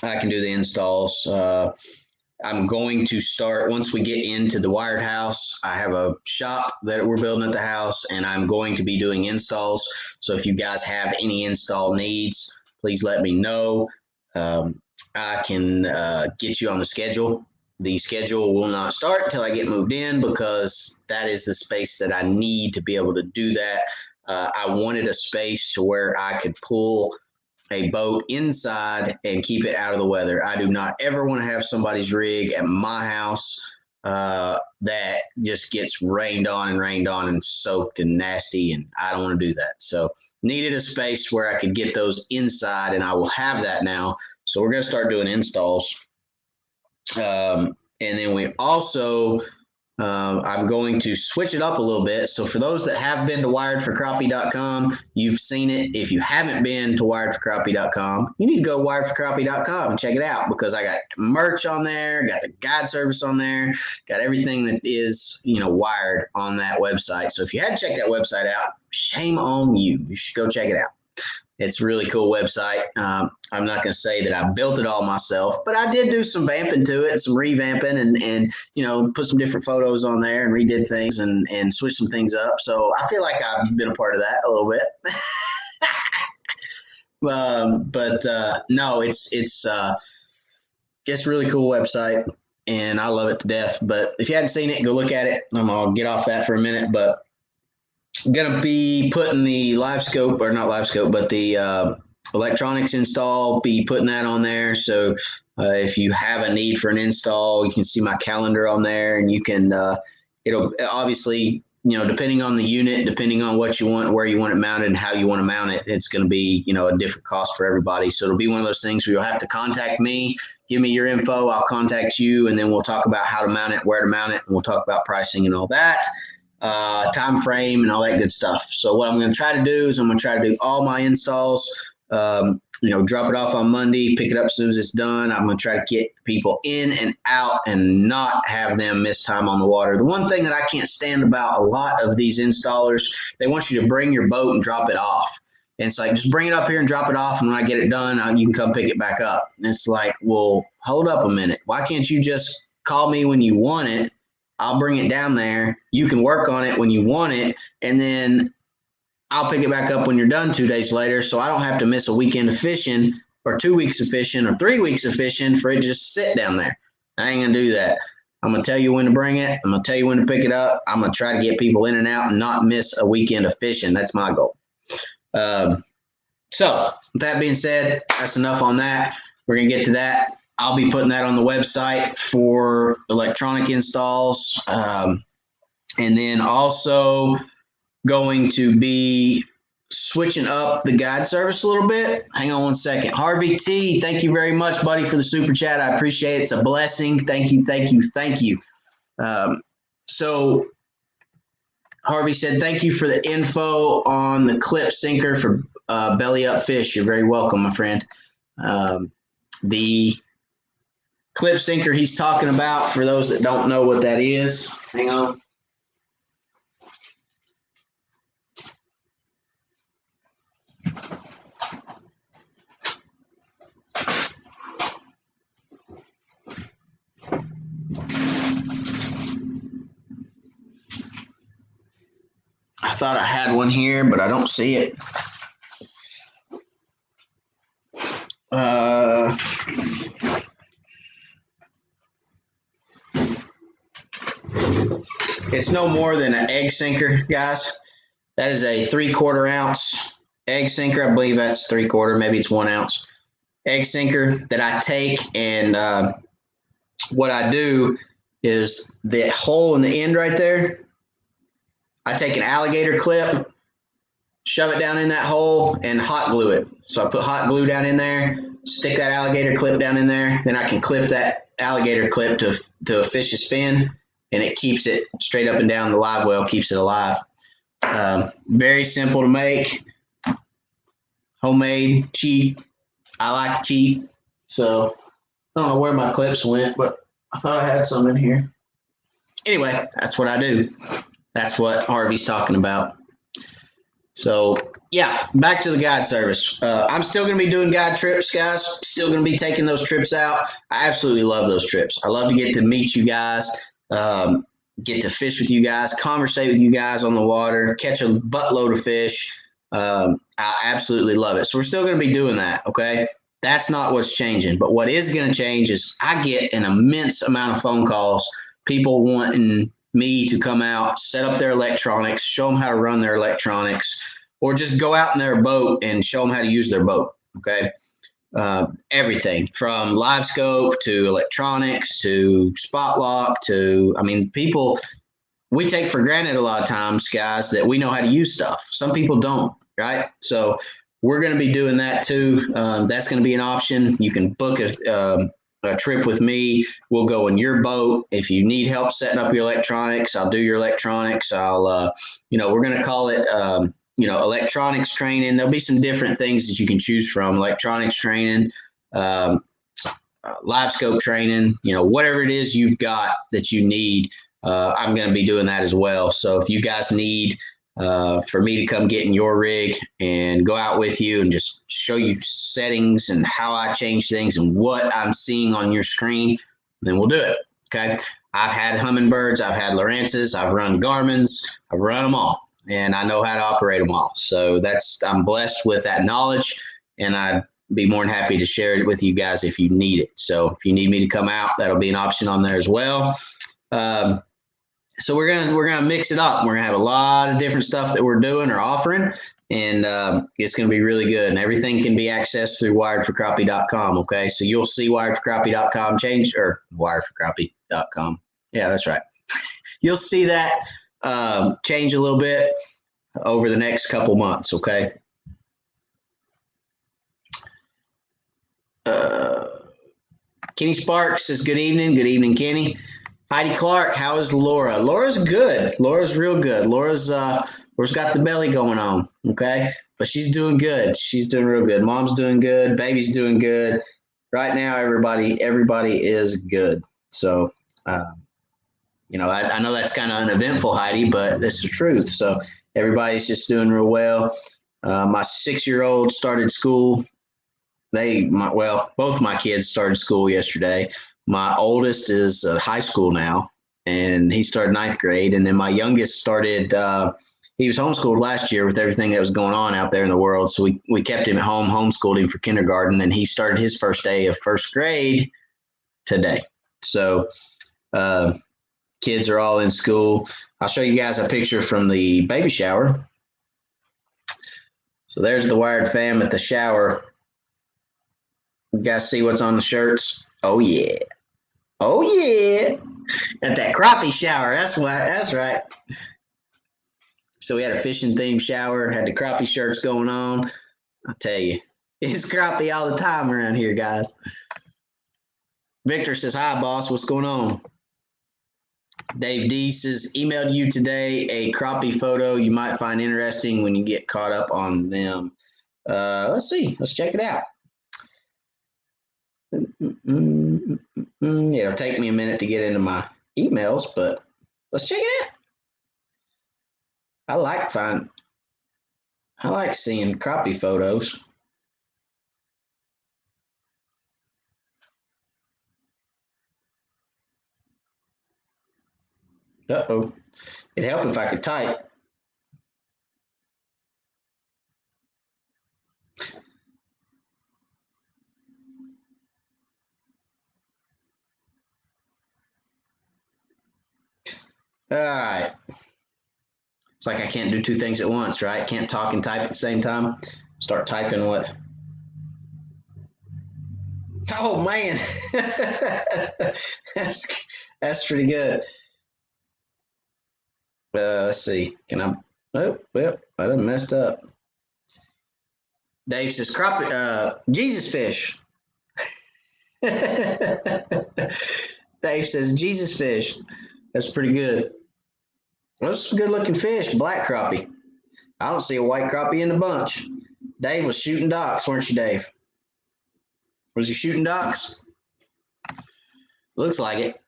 I can do the installs. I'm going to start, once we get into the wired house, I have a shop that we're building at the house, and I'm going to be doing installs. So if you guys have any install needs, please let me know. I can get you on the schedule. The schedule will not start until I get moved in, because that is the space that I need to be able to do that. I wanted a space to where I could pull a boat inside and keep it out of the weather. I do not ever want to have somebody's rig at my house that just gets rained on and soaked and nasty, and I don't want to do that. So needed a space where I could get those inside, and I will have that now. So we're going to start doing installs. And then we also, I'm going to switch it up a little bit. So for those that have been to wiredforcrappie.com, you've seen it. If you haven't been to wiredforcrappie.com, you need to go to wiredforcrappie.com and check it out, because I got merch on there, got the guide service on there, got everything that is, wired on that website. So if you hadn't checked that website out, shame on you. You should go check it out. It's a really cool website. I'm not going to say that I built it all myself, but I did do some vamping to it, some revamping, and put some different photos on there and redid things and switched some things up. So I feel like I've been a part of that a little bit. No, it's a really cool website, and I love it to death. But if you hadn't seen it, go look at it. I'm going to get off that for a minute, but I'm going to be putting the the electronics install, be putting that on there. So if you have a need for an install, you can see my calendar on there, and you can, it'll obviously, depending on the unit, depending on what you want, where you want it mounted and how you want to mount it, it's going to be, a different cost for everybody. So it'll be one of those things where you'll have to contact me, give me your info, I'll contact you, and then we'll talk about how to mount it, where to mount it, and we'll talk about pricing and all that. Time frame and all that good stuff. So what I'm going to try to do is I'm going to try to do all my installs, drop it off on Monday, pick it up as soon as it's done. I'm going to try to get people in and out and not have them miss time on the water. The one thing that I can't stand about a lot of these installers, they want you to bring your boat and drop it off. And it's like, just bring it up here and drop it off, and when I get it done, you can come pick it back up. And it's like, well, hold up a minute. Why can't you just call me when you want it? I'll bring it down there. You can work on it when you want it, and then I'll pick it back up when you're done 2 days later, so I don't have to miss a weekend of fishing or 2 weeks of fishing or 3 weeks of fishing for it to just sit down there. I ain't going to do that. I'm going to tell you when to bring it. I'm going to tell you when to pick it up. I'm going to try to get people in and out and not miss a weekend of fishing. That's my goal. So with that being said, that's enough on that. We're going to get to that. I'll be putting that on the website for electronic installs. And then also going to be switching up the guide service a little bit. Hang on one second. Harvey T, thank you very much, buddy, for the super chat. I appreciate it. It's a blessing. Thank you, thank you, thank you. So Harvey said, thank you for the info on the clip sinker for belly up fish. You're very welcome, my friend. The clip sinker he's talking about, for those that don't know what that is, hang on. I thought I had one here, but I don't see it. It's no more than an egg sinker, guys. That is a 3/4 ounce egg sinker. I believe that's 3/4, maybe it's 1 ounce egg sinker that I take. And what I do is the hole in the end right there, I take an alligator clip, shove it down in that hole, and hot glue it. So I put hot glue down in there, stick that alligator clip down in there. Then I can clip that alligator clip to a fish's fin, and it keeps it straight up and down the live well, keeps it alive. Very simple to make. Homemade, cheap. I like cheap. So I don't know where my clips went, but I thought I had some in here. Anyway, that's what I do. That's what Harvey's talking about. So, yeah, back to the guide service. I'm still going to be doing guide trips, guys. Still going to be taking those trips out. I absolutely love those trips. I love to get to meet you guys, get to fish with you guys, conversate with you guys on the water, catch a buttload of fish. I absolutely love it. So we're still going to be doing that, okay? That's not what's changing. But what is going to change is I get an immense amount of phone calls, people wanting me to come out, set up their electronics, show them how to run their electronics, or just go out in their boat and show them how to use their boat, okay? Everything from live scope to electronics to spot lock to, I mean, people, we take for granted a lot of times, guys, that we know how to use stuff. Some people don't, right? So we're going to be doing that too. That's going to be an option. You can book a trip with me. We'll go in your boat. If you need help setting up your electronics, I'll do your electronics. We're going to call it, electronics training. There'll be some different things that you can choose from. Electronics training, live scope training, whatever it is you've got that you need. I'm going to be doing that as well. So if you guys need for me to come get in your rig and go out with you and just show you settings and how I change things and what I'm seeing on your screen, then we'll do it. Okay. I've had Humminbirds, I've had Lowrances, I've run Garmins, I've run them all, and I know how to operate them all. So I'm blessed with that knowledge, and I'd be more than happy to share it with you guys if you need it. So if you need me to come out, that'll be an option on there as well. So we're gonna mix it up. We're gonna have a lot of different stuff that we're doing or offering, and it's gonna be really good. And everything can be accessed through wiredforcrappie.com. Okay, so you'll see wiredforcrappie.com change, or wiredforcrappie.com. Yeah, that's right. You'll see that change a little bit over the next couple months. Okay. Kenny Sparks says, good evening. Good evening, Kenny. Heidi Clark, how is Laura? Laura's good. Laura's real good. Laura's got the belly going on, okay? But she's doing good. She's doing real good. Mom's doing good. Baby's doing good. Right now, everybody is good. So, I know that's kind of uneventful, Heidi, but it's the truth. So everybody's just doing real well. My 6-year-old started school. Both my kids started school yesterday. My oldest is high school now, and he started 9th grade. And then my youngest started, he was homeschooled last year with everything that was going on out there in the world. So we kept him at home, homeschooled him for kindergarten, and he started his first day of 1st grade today. So kids are all in school. I'll show you guys a picture from the baby shower. So there's the Wired fam at the shower You guys see what's on the shirts? Oh yeah. Oh yeah. At that crappie shower. That's why. That's right. So we had a fishing themed shower, had the crappie shirts going on. I'll tell you, it's crappie all the time around here, guys. Victor says, hi, boss. What's going on? Dave D says, emailed you today a crappie photo you might find interesting when you get caught up on them. Let's see. Let's check it out. It'll take me a minute to get into my emails, but let's check it out. I like seeing crappie photos. Uh-oh. It'd help if I could type. All right. It's like I can't do two things at once, right? Can't talk and type at the same time. Start typing what? Oh man, that's pretty good. Let's see. Can I? Oh, well, I done messed up. Dave says, Jesus fish. Dave says, Jesus fish. That's pretty good. Those are good looking fish, black crappie. I don't see a white crappie in the bunch. Dave was shooting docks, weren't you, Dave? Was he shooting docks? Looks like it.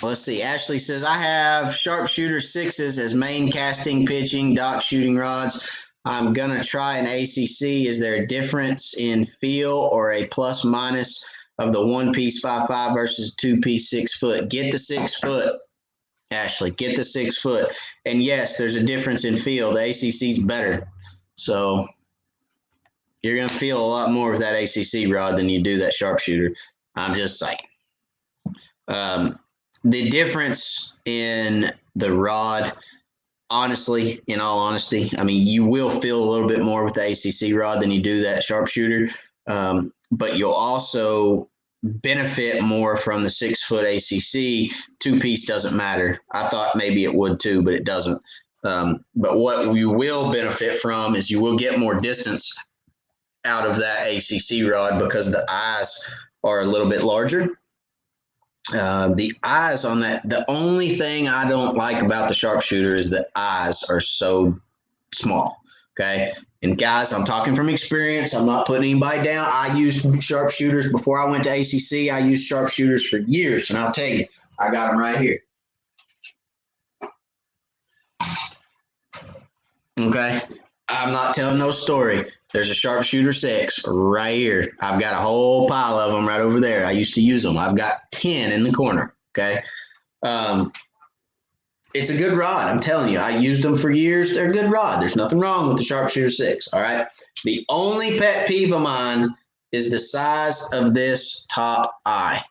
Let's see. Ashley says, I have sharpshooter sixes as main casting, pitching, dock shooting rods. I'm going to try an ACC. Is there a difference in feel or a plus minus of the one piece 5.5 versus 2-piece 6 foot? Get the 6 foot, Ashley. Get the 6 foot. And yes, there's a difference in feel. The ACC is better. So you're going to feel a lot more with that ACC rod than you do that sharpshooter. I'm just saying. The difference in the rod, honestly, in all honesty, I mean, you will feel a little bit more with the ACC rod than you do that sharpshooter, but you'll also benefit more from the 6 foot ACC. 2-piece doesn't matter. I thought maybe it would too, but it doesn't. But what you will benefit from is you will get more distance out of that ACC rod because the eyes are a little bit larger. The eyes on that, the only thing I don't like about the sharpshooter is the eyes are so small. Okay. And guys, I'm talking from experience. I'm not putting anybody down. I used sharpshooters before I went to ACC. I used sharpshooters for years. And I'll tell you, I got them right here. Okay. I'm not telling no story. There's a sharpshooter 6 right here. I've got a whole pile of them right over there. I used to use them. I've got 10 in the corner. Okay. It's a good rod. I'm telling you, I used them for years. They're a good rod. There's nothing wrong with the sharpshooter 6. All right. The only pet peeve of mine is the size of this top eye.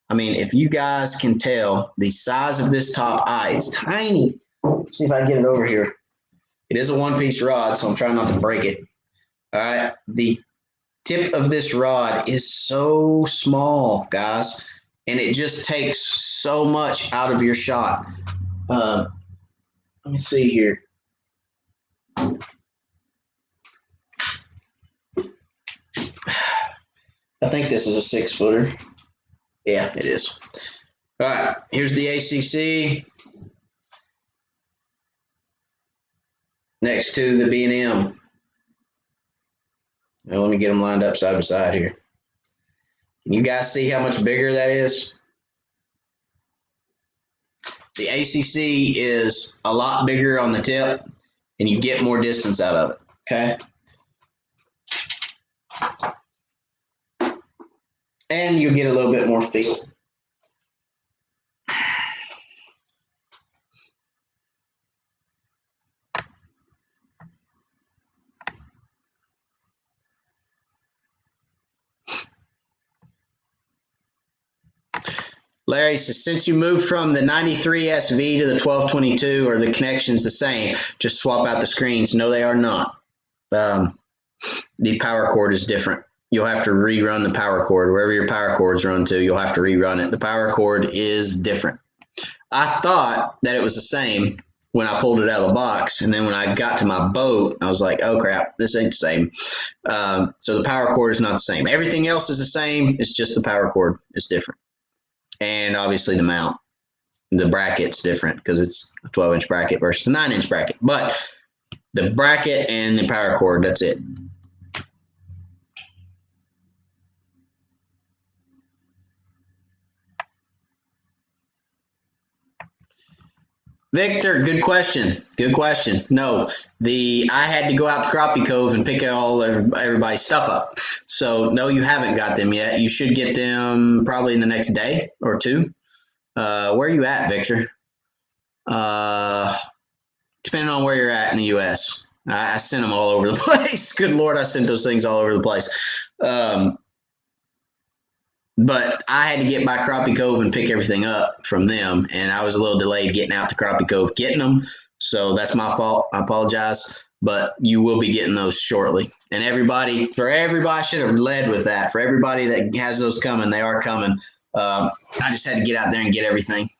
I mean, if you guys can tell the size of this top eye, it's tiny. Let's see if I can get it over here. It is a 1-piece rod, so I'm trying not to break it. All right. The tip of this rod is so small, guys, and it just takes so much out of your shot. Let me see here. I think this is a 6 footer. Yeah, it is. All right. Here's the ACC next to the B&M. Now let me get them lined up side by side here. Can you guys see how much bigger that is? The ACC is a lot bigger on the tip, and you get more distance out of it, okay? And you get a little bit more feel. Larry says, since you moved from the 93 SV to the 1222, are the connections the same? Just swap out the screens. No, they are not. The power cord is different. You'll have to rerun the power cord. Wherever your power cords run to, you'll have to rerun it. The power cord is different. I thought that it was the same when I pulled it out of the box. And then when I got to my boat, I was like, oh, crap, this ain't the same. So the power cord is not the same. Everything else is the same. It's just the power cord is different. And obviously the mount. The bracket's different because it's a 12-inch bracket versus a 9-inch bracket. But the bracket and the power cord, that's it. Victor, good question. Good question. No, I had to go out to Crappie Cove and pick everybody's stuff up. So no, you haven't got them yet. You should get them probably in the next day or two. Where are you at, Victor? Depending on where you're at in the U.S. I sent them all over the place. Good Lord, I sent those things all over the place. But I had to get by Crappie Cove and pick everything up from them, and I was a little delayed getting out to Crappie Cove getting them. So that's my fault. I apologize. But you will be getting those shortly. And everybody, I should have led with that. For everybody that has those coming, they are coming. I just had to get out there and get everything.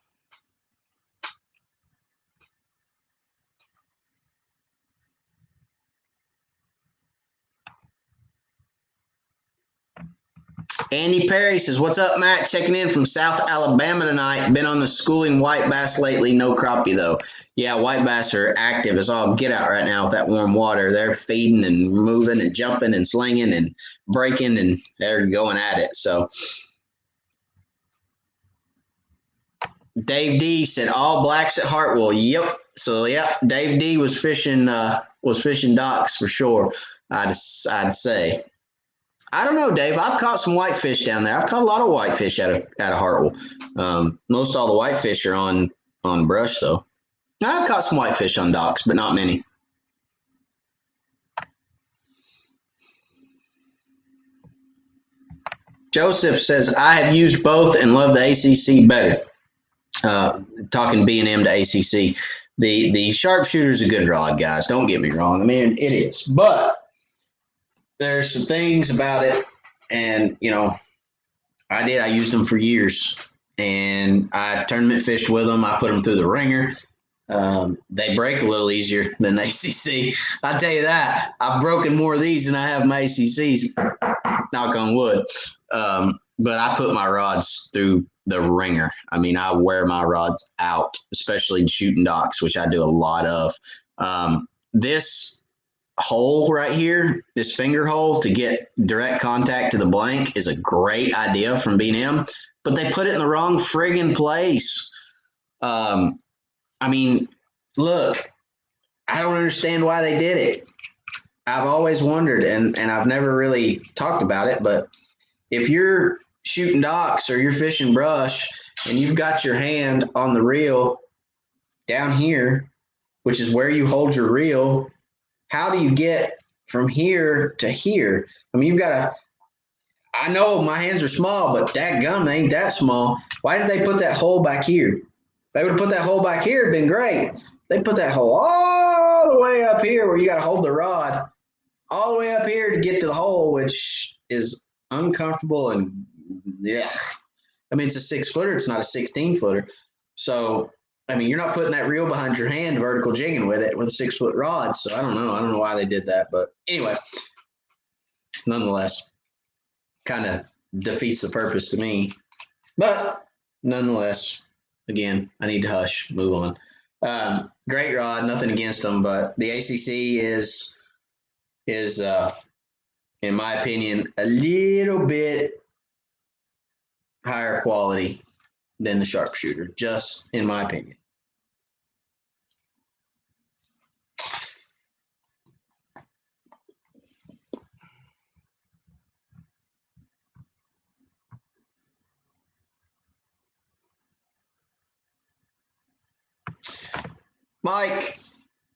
Andy Perry says, what's up, Matt? Checking in from South Alabama tonight. Been on the schooling white bass lately. No crappie, though. Yeah, white bass are active as all get out right now with that warm water. They're feeding and moving and jumping and slinging and breaking, and they're going at it. So Dave D said, all blacks at Hartwell. Yep. So, yeah, Dave D was fishing docks for sure, I'd say. I don't know, Dave. I've caught some whitefish down there. I've caught a lot of whitefish out of Hartwell. Most all the whitefish are on brush, though. I've caught some whitefish on docks, but not many. Joseph says, I have used both and love the ACC better. Talking B&M to ACC. The sharpshooter is a good rod, guys. Don't get me wrong. I mean, it is. But there's some things about it, and I used them for years, and I tournament fished with them. I put them through the ringer. They break a little easier than the ACC. I tell you that. I've broken more of these than I have my ACCs. Knock on wood. But I put my rods through the ringer. I mean, I wear my rods out, especially shooting docks, which I do a lot of. This hole right here, this finger hole to get direct contact to the blank is a great idea from B&M, but they put it in the wrong friggin' place. I mean, look, I don't understand why they did it. I've always wondered, and I've never really talked about it, but if you're shooting docks or you're fishing brush and you've got your hand on the reel down here, which is where you hold your reel, how do you get from here to here? I mean, I know my hands are small, but dadgum, they ain't that small. Why did they put that hole back here? If they would have put that hole back here, it'd been great. They put that hole all the way up here where you got to hold the rod all the way up here to get to the hole, which is uncomfortable and yeah. I mean, it's a 6-footer. It's not a 16-footer. So, I mean, you're not putting that reel behind your hand vertical jigging with it with a 6-foot rod. So I don't know why they did that. But anyway, nonetheless, kind of defeats the purpose to me. But nonetheless, again, I need to hush, move on. Great rod, nothing against them, but the ACC is in my opinion, a little bit higher quality than the sharpshooter, just in my opinion. Mike,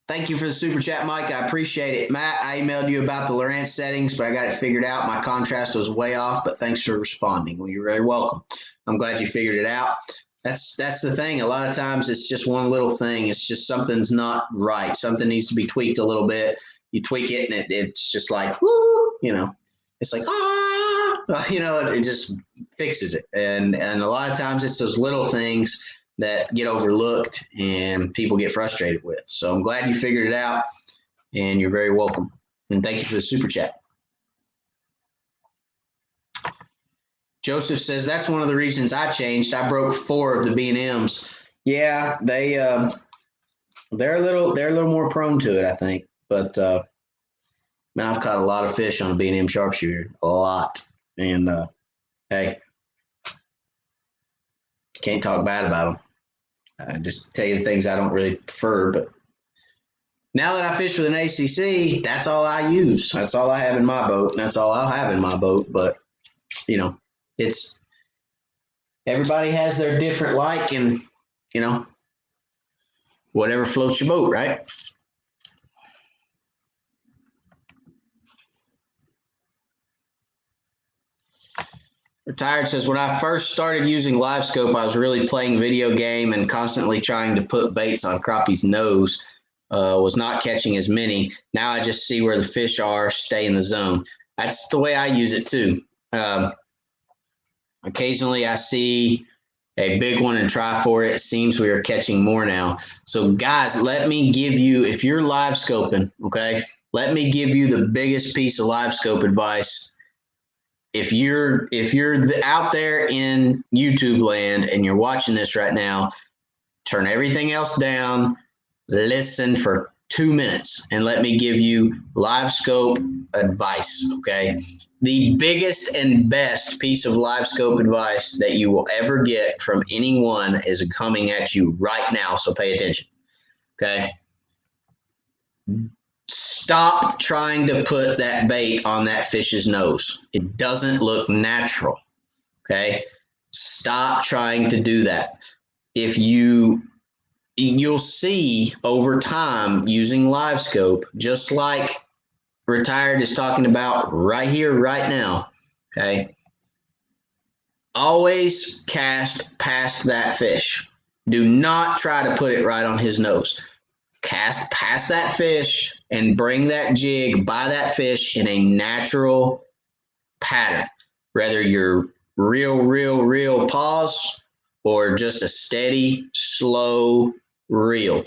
thank you for the super chat, Mike. I appreciate it. Matt, I emailed you about the Lowrance settings, but I got it figured out. My contrast was way off, but thanks for responding. Well, you're very welcome. I'm glad you figured it out. That's the thing. A lot of times it's just one little thing. It's just something's not right. Something needs to be tweaked a little bit. You tweak it and it's just like, woo, it's like, it just fixes it. And a lot of times it's those little things that get overlooked and people get frustrated with. So I'm glad you figured it out, and you're very welcome. And thank you for the super chat. Joseph says that's one of the reasons I changed. I broke 4 of the B&Ms. Yeah, they're a little more prone to it, I think. But man, I've caught a lot of fish on a B&M sharpshooter, a lot. And hey, can't talk bad about them. I just tell you the things I don't really prefer. But now that I fish with an ACC, that's all I use. That's all I have in my boat, and that's all I'll have in my boat. But it's everybody has their different like, and whatever floats your boat, right? Retired says, when I first started using live scope, I was really playing video game and constantly trying to put baits on crappie's nose. Was not catching as many. Now I just see where the fish are, stay in the zone. That's the way I use it too. Occasionally I see a big one and try for it. It seems we are catching more now. So guys, let me give you, if you're live scoping, okay, let me give you the biggest piece of live scope advice. If you're out there in YouTube land and you're watching this right now, turn everything else down, listen for 2 minutes, and let me give you live scope advice, okay? The biggest and best piece of live scope advice that you will ever get from anyone is coming at you right now, so pay attention, okay? Stop trying to put that bait on that fish's nose. It doesn't look natural, okay? Stop trying to do that. If you'll see over time using live scope, just like Retired is talking about right here, right now, okay? Always cast past that fish. Do not try to put it right on his nose. Cast past that fish and bring that jig by that fish in a natural pattern. Whether you're real pause or just a steady, slow reel.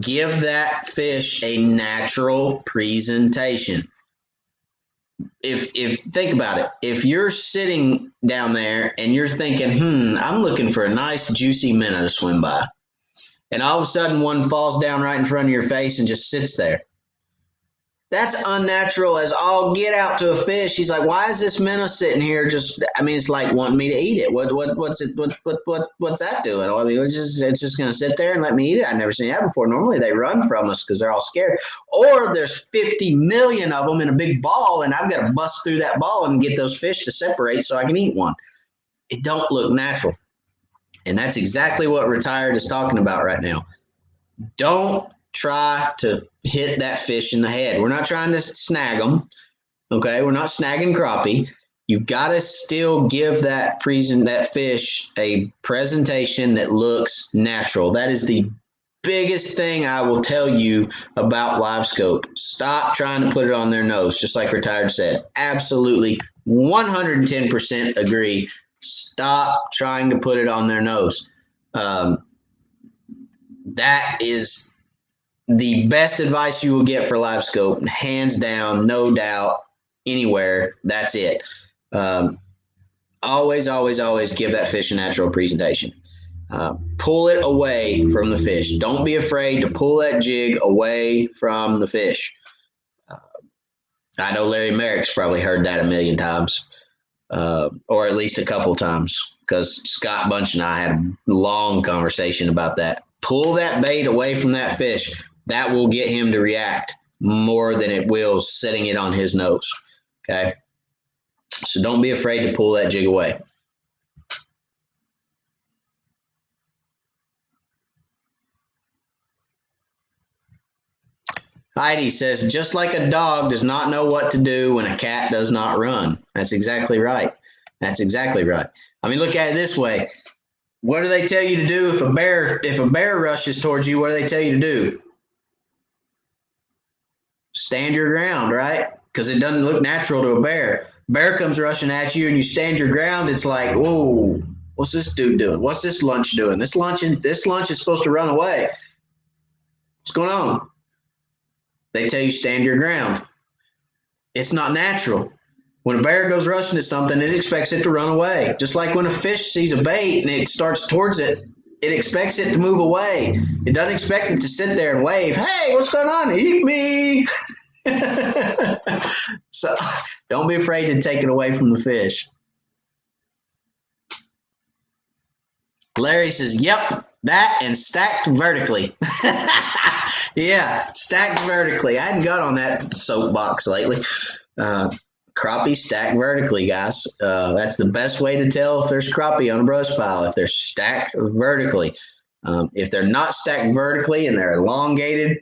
Give that fish a natural presentation. If think about it, if you're sitting down there and you're thinking, I'm looking for a nice juicy minnow to swim by, and all of a sudden one falls down right in front of your face and just sits there. That's unnatural as all get out to a fish. He's like, why is this minnow sitting here? It's like wanting me to eat it. What's that doing? I mean, it's just going to sit there and let me eat it. I've never seen that before. Normally they run from us because they're all scared. Or there's 50 million of them in a big ball, and I've got to bust through that ball and get those fish to separate so I can eat one. It don't look natural. And that's exactly what Retired is talking about right now. Don't try to hit that fish in the head. We're not trying to snag them, okay? We're not snagging crappie. You've got to still give that fish a presentation that looks natural. That is the biggest thing I will tell you about live scope. Stop trying to put it on their nose, just like Retired said. Absolutely 110% agree. Stop trying to put it on their nose. That is the best advice you will get for live scope, hands down, no doubt, anywhere. That's it. Always give that fish a natural presentation. Pull it away from the fish. Don't be afraid to pull that jig away from the fish. I know Larry Merrick's probably heard that a million times, or at least a couple times, because Scott Bunch and I had a long conversation about that. Pull that bait away from that fish. That will get him to react more than it will setting it on his nose, okay? So don't be afraid to pull that jig away. Heidi says, just like a dog does not know what to do when a cat does not run. That's exactly right. That's exactly right. I mean, look at it this way. What do they tell you to do if a bear rushes towards you? What do they tell you to do? Stand your ground, right? Because it doesn't look natural to a bear. Bear comes rushing at you and you stand your ground. It's like, whoa, what's this dude doing? What's this lunch doing? This lunch is supposed to run away. What's going on? They tell you stand your ground. It's not natural. When a bear goes rushing at something, it expects it to run away. Just like when a fish sees a bait and it starts towards it, it expects it to move away. It doesn't expect it to sit there and wave, hey, what's going on? Eat me. So don't be afraid to take it away from the fish. Larry says, yep, that and stacked vertically. Yeah, stacked vertically. I hadn't got on that soapbox lately. Crappie stacked vertically, guys. That's the best way to tell if there's crappie on a brush pile, if they're stacked vertically. If they're not stacked vertically and they're elongated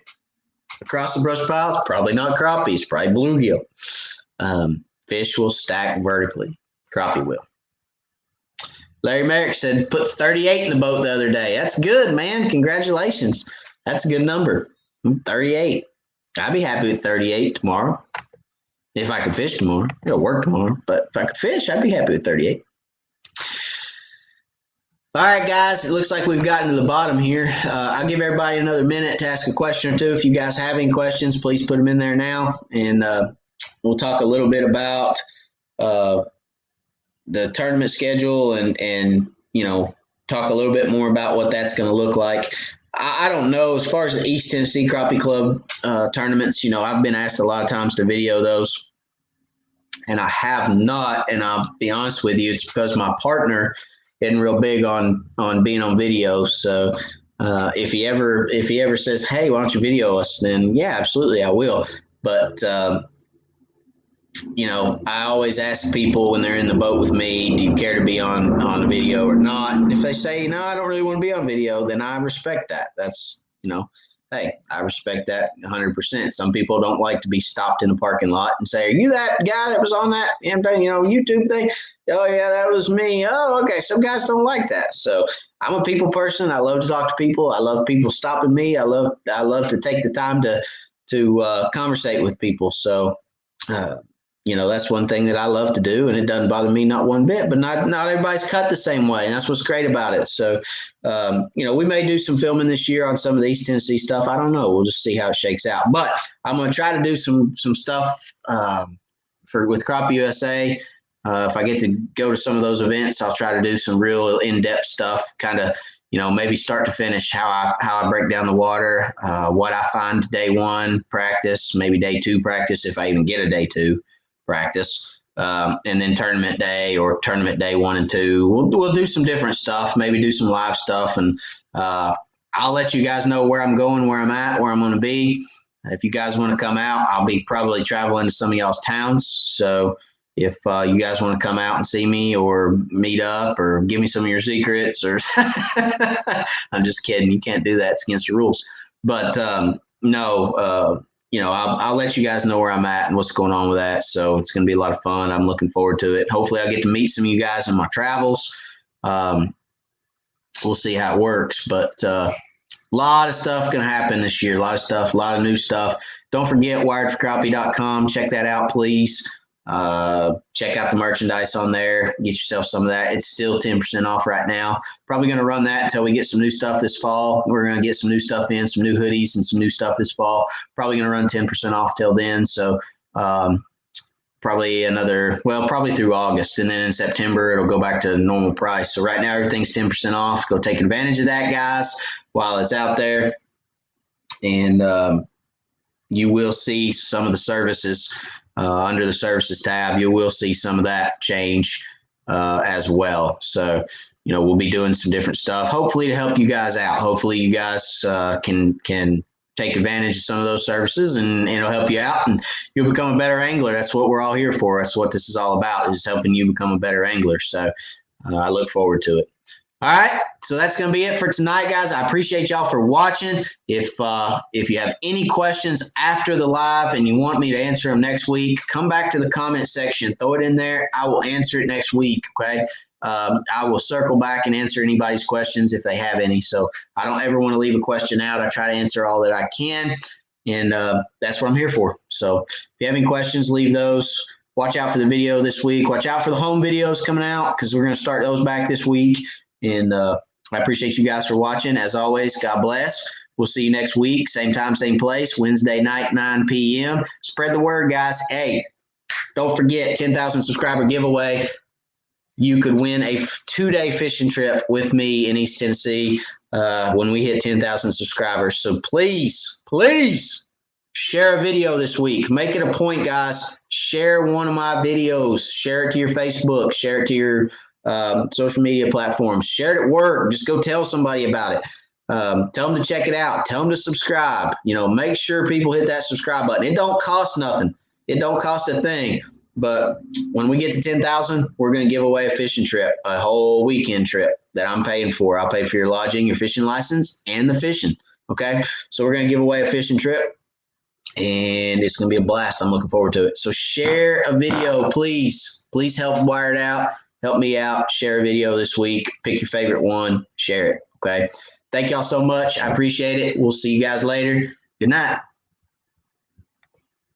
across the brush pile, it's probably not crappie. It's probably bluegill. Fish will stack vertically. Crappie will. Larry Merrick said, put 38 in the boat the other day. That's good, man. Congratulations. That's a good number. 38. I'd be happy with 38 tomorrow. If I could fish tomorrow. It'll work tomorrow. But if I could fish, I'd be happy with 38. All right, guys. It looks like we've gotten to the bottom here. I'll give everybody another minute to ask a question or two. If you guys have any questions, please put them in there now. And we'll talk a little bit about the tournament schedule and you know, talk a little bit more about what that's going to look like. I don't know. As far as the East Tennessee Crappie Club tournaments, you know, I've been asked a lot of times to video those, and I have not. And I'll be honest with you, it's because my partner isn't real big on being on video. So if he ever says, "Hey, why don't you video us?" then yeah, absolutely, I will. But you know, I always ask people when they're in the boat with me, do you care to be on the video or not? And if they say, no, I don't really want to be on video, then I respect that. That's, you know, hey, I respect that 100%. Some people don't like to be stopped in a parking lot and say, are you that guy that was on that, you know, YouTube thing? Oh, yeah, that was me. Oh, okay. Some guys don't like that. So I'm a people person. I love to talk to people. I love people stopping me. I love to take the time to conversate with people. So, you know, that's one thing that I love to do, and it doesn't bother me not one bit, but not everybody's cut the same way. And that's what's great about it. So, you know, we may do some filming this year on some of the East Tennessee stuff. I don't know. We'll just see how it shakes out, but I'm going to try to do some stuff, with Crappie USA. If I get to go to some of those events, I'll try to do some real in-depth stuff, kind of, you know, maybe start to finish how I break down the water, what I find day one practice, maybe day two practice, if I even get a day two practice, and then tournament day or tournament day 1 and 2. We'll do some different stuff, maybe do some live stuff, and I'll let you guys know where I'm going, where I'm at, where I'm going to be. If you guys want to come out, I'll be probably traveling to some of y'all's towns. So if you guys want to come out and see me or meet up or give me some of your secrets, or I'm just kidding. You can't do that. It's against the rules. But no, you know, I'll let you guys know where I'm at and what's going on with that. So it's going to be a lot of fun. I'm looking forward to it. Hopefully I'll get to meet some of you guys in my travels. We'll see how it works, but a lot of stuff going to happen this year. A lot of stuff, a lot of new stuff. Don't forget wiredforcrappie.com. Check that out, please. Check out the merchandise on there. Get yourself some of that. It's still 10% off right now. Probably going to run that until we get some new stuff this fall. We're going to get some new stuff in, some new hoodies and some new stuff this fall. Probably going to run 10% off till then. So probably through August. And then in September, it'll go back to normal price. So right now, everything's 10% off. Go take advantage of that, guys, while it's out there. And you will see some of the services under the services tab. You will see some of that change as well. So, you know, we'll be doing some different stuff, hopefully to help you guys out. Hopefully you guys can take advantage of some of those services, and it'll help you out and you'll become a better angler. That's what we're all here for. That's what this is all about, is helping you become a better angler. So I look forward to it. All right, so that's going to be it for tonight, guys. I appreciate y'all for watching. If you have any questions after the live and you want me to answer them next week, come back to the comment section, throw it in there. I will answer it next week, okay? I will circle back and answer anybody's questions if they have any. So I don't ever want to leave a question out. I try to answer all that I can, and that's what I'm here for. So if you have any questions, leave those. Watch out for the video this week. Watch out for the home videos coming out because we're going to start those back this week. And I appreciate you guys for watching. As always, God bless. We'll see you next week. Same time, same place. Wednesday night, 9 p.m. Spread the word, guys. Hey, don't forget, 10,000 subscriber giveaway. You could win a 2-day fishing trip with me in East Tennessee when we hit 10,000 subscribers. So please, please share a video this week. Make it a point, guys. Share one of my videos. Share it to your Facebook. Share it to your social media platforms. Share it at work. Just go tell somebody about it. Tell them to check it out. Tell them to subscribe. Make sure people hit that subscribe button. It don't cost nothing. It don't cost a thing. But when we get to 10,000, we're going to give away a fishing trip, a whole weekend trip that I'm paying for. I'll pay for your lodging, your fishing license, and the fishing. Okay? So we're going to give away a fishing trip, and it's going to be a blast. I'm looking forward to it. So share a video, please. Please help wire it out. Help me out. Share a video this week. Pick your favorite one. Share it. Okay. Thank y'all so much. I appreciate it. We'll see you guys later. Good night.